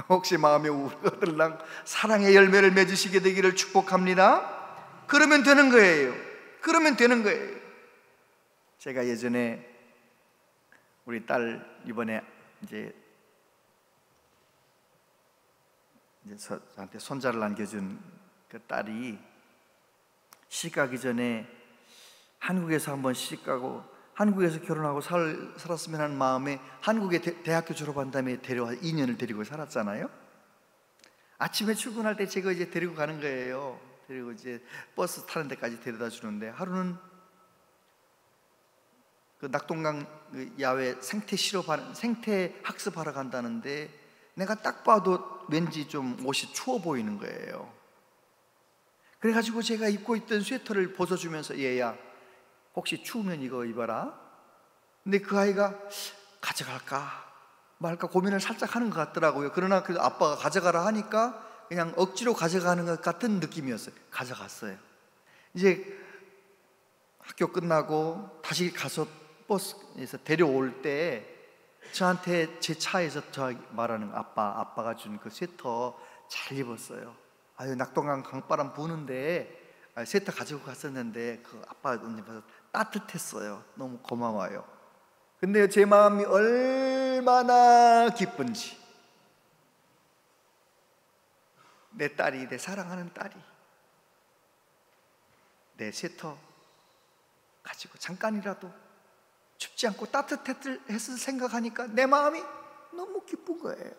혹시 마음에 우울들랑 사랑의 열매를 맺으시게 되기를 축복합니다. 그러면 되는 거예요. 그러면 되는 거예요. 제가 예전에 우리 딸 이번에 이제 저한테 손자를 안겨준 그 딸이 시집가기 전에 한국에서 한번 시집가고 한국에서 결혼하고 살았으면 하는 마음에 한국에 대학교 졸업한 다음에 데려와 2년을 데리고 살았잖아요. 아침에 출근할 때 제가 이제 데리고 가는 거예요. 데리고 이제 버스 타는 데까지 데려다 주는데, 하루는 그 낙동강 야외 생태 학습하러 간다는데 내가 딱 봐도 왠지 좀 옷이 추워 보이는 거예요. 그래가지고 제가 입고 있던 스웨터를 벗어주면서 얘야, 혹시 추우면 이거 입어라. 근데 그 아이가 가져갈까 말까 고민을 살짝 하는 것 같더라고요. 그러나 그 아빠가 가져가라 하니까 그냥 억지로 가져가는 것 같은 느낌이었어요. 가져갔어요. 이제 학교 끝나고 다시 가서 버스에서 데려올 때 저한테 제 차에서 저 말하는 아빠가 준 그 스웨터 잘 입었어요. 아유, 낙동강 강바람 부는데 스웨터 가지고 갔었는데 그 아빠 입어서 따뜻했어요. 너무 고마워요. 근데 제 마음이 얼마나 기쁜지, 내 딸이, 내 사랑하는 딸이 내 스웨터 가지고 잠깐이라도 춥지 않고 따뜻했을 생각하니까 내 마음이 너무 기쁜 거예요.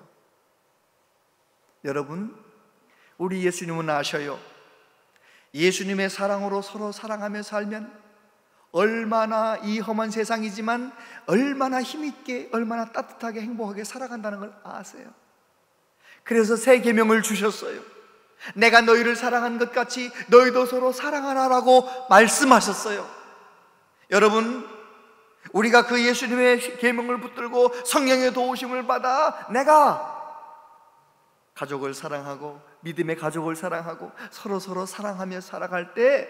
여러분, 우리 예수님은 아셔요. 예수님의 사랑으로 서로 사랑하며 살면 얼마나 이 험한 세상이지만 얼마나 힘있게, 얼마나 따뜻하게 행복하게 살아간다는 걸 아세요. 그래서 새 계명을 주셨어요. 내가 너희를 사랑한 것 같이 너희도 서로 사랑하라라고 말씀하셨어요. 여러분, 우리가 그 예수님의 계명을 붙들고 성령의 도우심을 받아 내가 가족을 사랑하고 믿음의 가족을 사랑하고 서로 사랑하며 살아갈 때,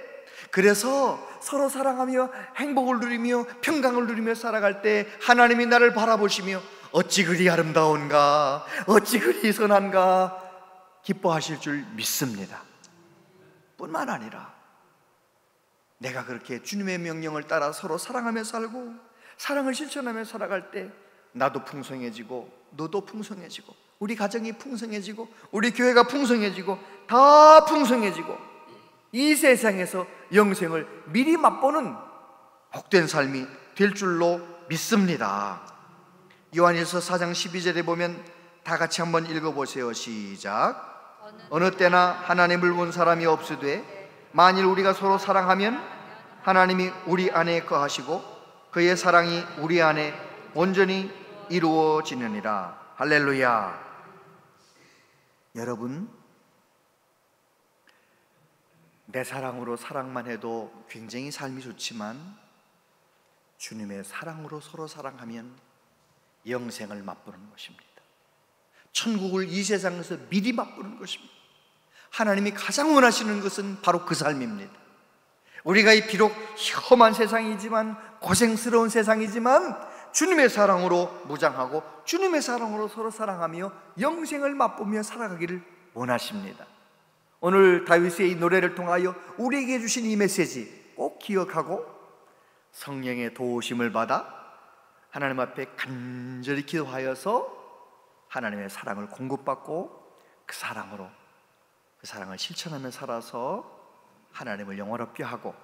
그래서 서로 사랑하며 행복을 누리며 평강을 누리며 살아갈 때 하나님이 나를 바라보시며 어찌 그리 아름다운가, 어찌 그리 선한가 기뻐하실 줄 믿습니다. 뿐만 아니라 내가 그렇게 주님의 명령을 따라 서로 사랑하며 살고 사랑을 실천하며 살아갈 때 나도 풍성해지고 너도 풍성해지고 우리 가정이 풍성해지고 우리 교회가 풍성해지고 다 풍성해지고 이 세상에서 영생을 미리 맛보는 복된 삶이 될 줄로 믿습니다. 요한일서 4장 12절에 보면 다 같이 한번 읽어보세요. 시작. 어느 때나 하나님을 본 사람이 없으되 만일 우리가 서로 사랑하면 하나님이 우리 안에 거하시고 그의 사랑이 우리 안에 온전히 이루어지느니라. 할렐루야. 여러분, 내 사랑으로 사랑만 해도 굉장히 삶이 좋지만 주님의 사랑으로 서로 사랑하면 영생을 맛보는 것입니다. 천국을 이 세상에서 미리 맛보는 것입니다. 하나님이 가장 원하시는 것은 바로 그 삶입니다. 우리가 비록 험한 세상이지만, 고생스러운 세상이지만 주님의 사랑으로 무장하고 주님의 사랑으로 서로 사랑하며 영생을 맛보며 살아가기를 원하십니다. 오늘 다윗의 이 노래를 통하여 우리에게 주신 이 메시지 꼭 기억하고 성령의 도우심을 받아 하나님 앞에 간절히 기도하여서 하나님의 사랑을 공급받고 그 사랑으로 그 사랑을 실천하며 살아서 하나님을 영원롭게 하고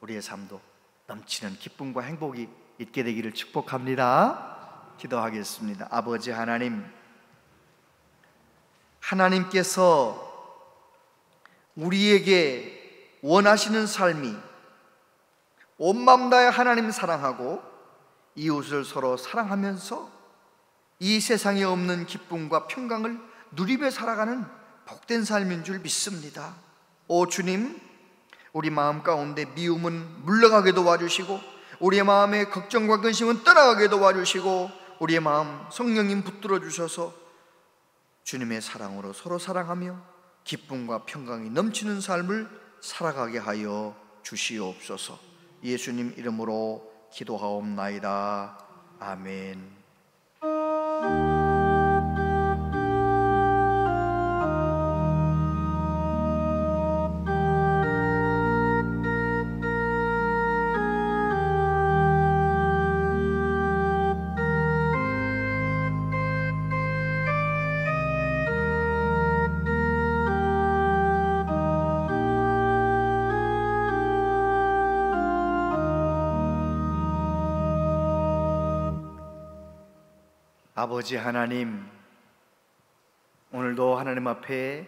우리의 삶도 넘치는 기쁨과 행복이 있게 되기를 축복합니다. 기도하겠습니다. 아버지 하나님, 하나님께서 우리에게 원하시는 삶이 온 마음 다해 하나님 사랑하고 이웃을 서로 사랑하면서 이 세상에 없는 기쁨과 평강을 누리며 살아가는 복된 삶인 줄 믿습니다. 오 주님, 우리 마음 가운데 미움은 물러가게 도와주시고, 우리의 마음의 걱정과 근심은 떠나가게 도와주시고, 우리의 마음 성령님 붙들어 주셔서 주님의 사랑으로 서로 사랑하며 기쁨과 평강이 넘치는 삶을 살아가게 하여 주시옵소서. 예수님 이름으로 기도하옵나이다. 아멘. 아버지 하나님, 오늘도 하나님 앞에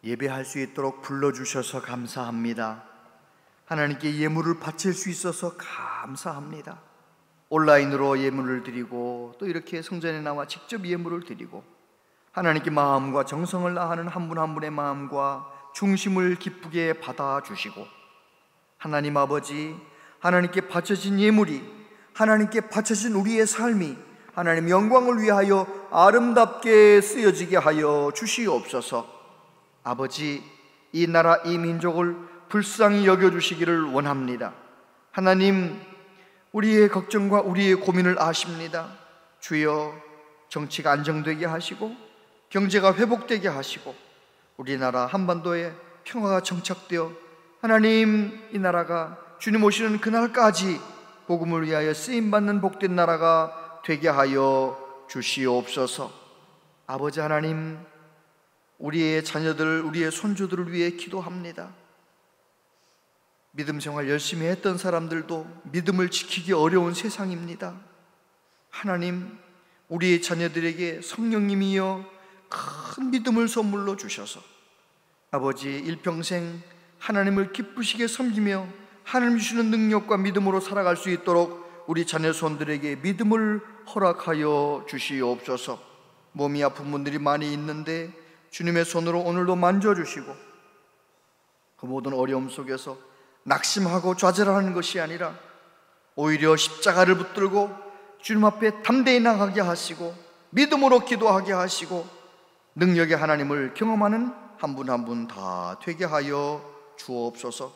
예배할 수 있도록 불러주셔서 감사합니다. 하나님께 예물을 바칠 수 있어서 감사합니다. 온라인으로 예물을 드리고 또 이렇게 성전에 나와 직접 예물을 드리고 하나님께 마음과 정성을 다하는 한 분 한 분의 마음과 중심을 기쁘게 받아주시고, 하나님 아버지, 하나님께 바쳐진 예물이, 하나님께 바쳐진 우리의 삶이 하나님 영광을 위하여 아름답게 쓰여지게 하여 주시옵소서. 아버지, 이 나라 이 민족을 불쌍히 여겨주시기를 원합니다. 하나님, 우리의 걱정과 우리의 고민을 아십니다. 주여, 정치가 안정되게 하시고 경제가 회복되게 하시고 우리나라 한반도에 평화가 정착되어 하나님, 이 나라가 주님 오시는 그날까지 복음을 위하여 쓰임받는 복된 나라가 되게 하여 주시옵소서. 아버지 하나님, 우리의 자녀들, 우리의 손주들을 위해 기도합니다. 믿음 생활 열심히 했던 사람들도 믿음을 지키기 어려운 세상입니다. 하나님, 우리의 자녀들에게 성령님이여 큰 믿음을 선물로 주셔서 아버지, 일평생 하나님을 기쁘시게 섬기며 하나님 주시는 능력과 믿음으로 살아갈 수 있도록 우리 자녀 손들에게 믿음을 허락하여 주시옵소서. 몸이 아픈 분들이 많이 있는데 주님의 손으로 오늘도 만져주시고 그 모든 어려움 속에서 낙심하고 좌절하는 것이 아니라 오히려 십자가를 붙들고 주님 앞에 담대히 나가게 하시고 믿음으로 기도하게 하시고 능력의 하나님을 경험하는 한 분 한 분 다 되게 하여 주옵소서.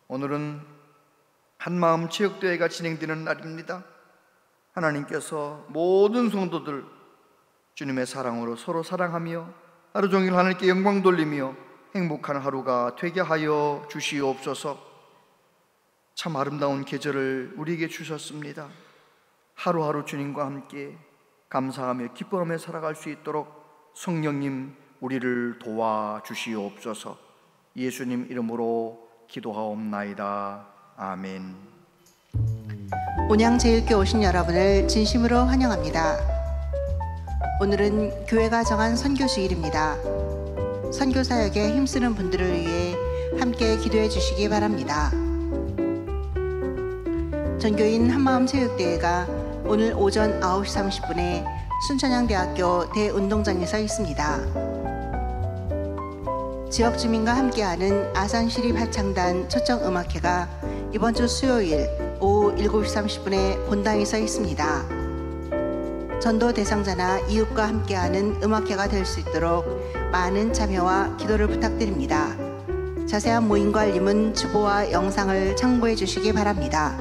오늘은 한마음 체육대회가 진행되는 날입니다. 하나님께서 모든 성도들 주님의 사랑으로 서로 사랑하며 하루 종일 하나님께 영광 돌리며 행복한 하루가 되게 하여 주시옵소서. 참 아름다운 계절을 우리에게 주셨습니다. 하루하루 주님과 함께 감사하며 기뻐하며 살아갈 수 있도록 성령님 우리를 도와주시옵소서. 예수님 이름으로 기도하옵나이다. 아멘. 온양제일교 오신 여러분을 진심으로 환영합니다. 오늘은 교회가 정한 선교주일입니다. 선교사역에 힘쓰는 분들을 위해 함께 기도해 주시기 바랍니다. 전교인 한마음 체육대회가 오늘 오전 9시 30분에 순천향대학교 대운동장에서 있습니다. 지역 주민과 함께하는 아산시립 합창단 초청음악회가 이번 주 수요일 오후 7시 30분에 본당에서 있습니다. 전도 대상자나 이웃과 함께하는 음악회가 될 수 있도록 많은 참여와 기도를 부탁드립니다. 자세한 모임과 알림은 주보와 영상을 참고해 주시기 바랍니다.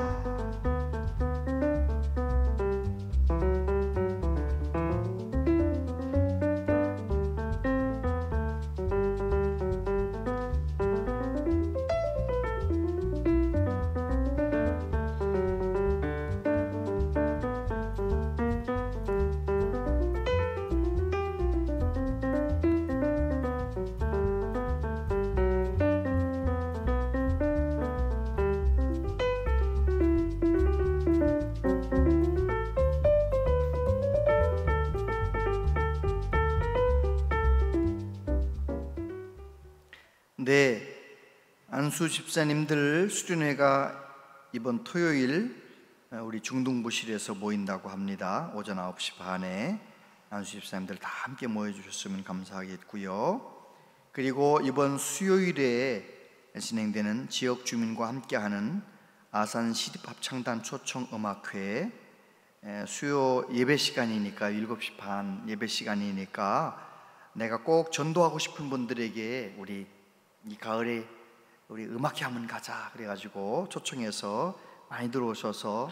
네, 안수 집사님들 수련회가 이번 토요일 우리 중등부실에서 모인다고 합니다. 오전 9시 반에 안수 집사님들 다 함께 모여주셨으면 감사하겠고요. 그리고 이번 수요일에 진행되는 지역 주민과 함께하는 아산 시립합창단 초청음악회, 수요 예배 시간이니까 7시 반 예배 시간이니까 내가 꼭 전도하고 싶은 분들에게 우리 이 가을에 우리 음악회 한번 가자 그래가지고 초청해서 많이 들어오셔서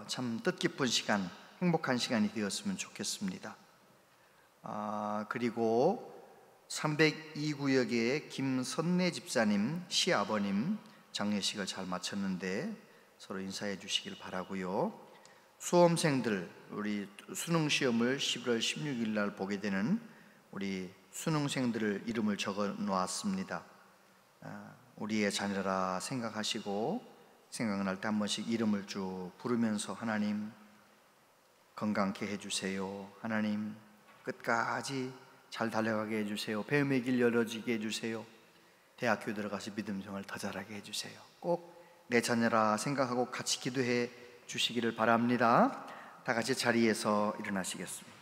참 뜻깊은 시간, 행복한 시간이 되었으면 좋겠습니다. 그리고 302구역의 김선내 집사님 시아버님 장례식을 잘 마쳤는데 서로 인사해 주시길 바라고요. 수험생들, 우리 수능 시험을 11월 16일 날 보게 되는 우리 수능생들을 이름을 적어 놓았습니다. 우리의 자녀라 생각하시고 생각날 때 한 번씩 이름을 쭉 부르면서 하나님 건강케 해주세요, 하나님 끝까지 잘 달려가게 해주세요, 배움의 길 열어지게 해주세요, 대학교 들어가서 믿음 생활 더 잘하게 해주세요. 꼭 내 자녀라 생각하고 같이 기도해 주시기를 바랍니다. 다 같이 자리에서 일어나시겠습니다.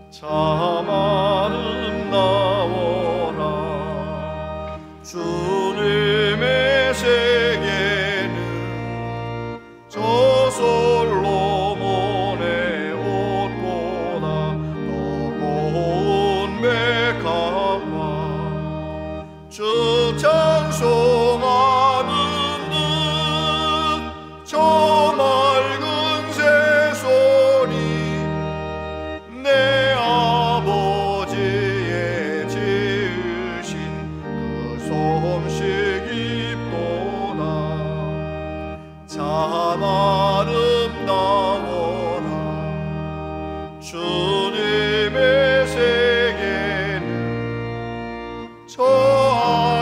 참 아름다워라 주님의 세계는 저 솔로몬의 옷보다 더 고운 백합과 주 찬송하는 듯 저 맑은 새소리 내 아버지의 지으신 그 솜씨기보다 참 아름다워라 주님의 세계는 저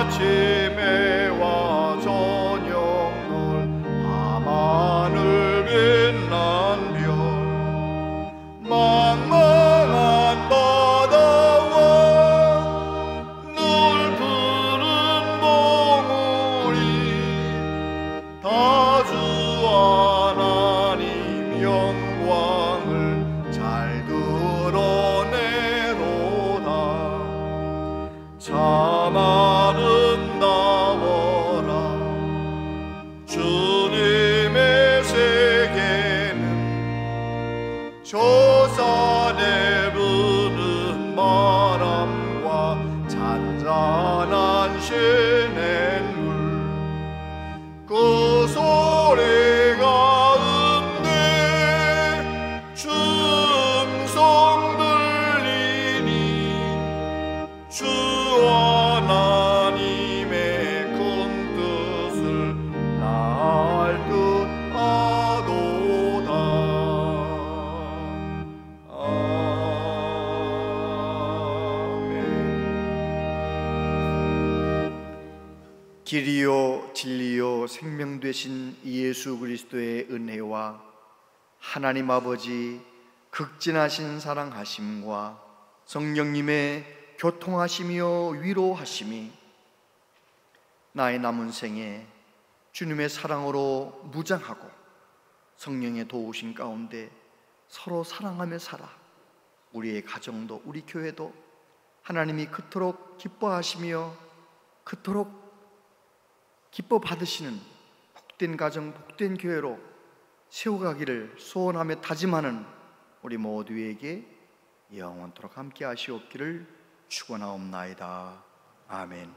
아침에와 저녁널 밤하늘 빛난 별 망망한 바다와 늘 푸른 봉우리 다 주 하나님 영광을 잘 드러내로다 참 아름다워라 주님의 세계는 저 산에 부는 바람과 잔잔한 시냇물 그 소리가 음내 춤성 들리니 주 하나님의 큰 뜻을 날 뜻하도다. 길이요 진리요 생명 되신 예수 그리스도의 은혜와 하나님 아버지 극진하신 사랑하심과 성령님의 교통하심이요 위로하심이 나의 남은 생에 주님의 사랑으로 무장하고 성령의 도우심 가운데 서로 사랑하며 살아 우리의 가정도 우리 교회도 하나님이 그토록 기뻐하시며 그토록 기뻐 받으시는 복된 가정, 복된 교회로 세워가기를 소원하며 다짐하는 우리 모두에게 영원토록 함께 하시옵기를 축원하옵나이다. 아멘.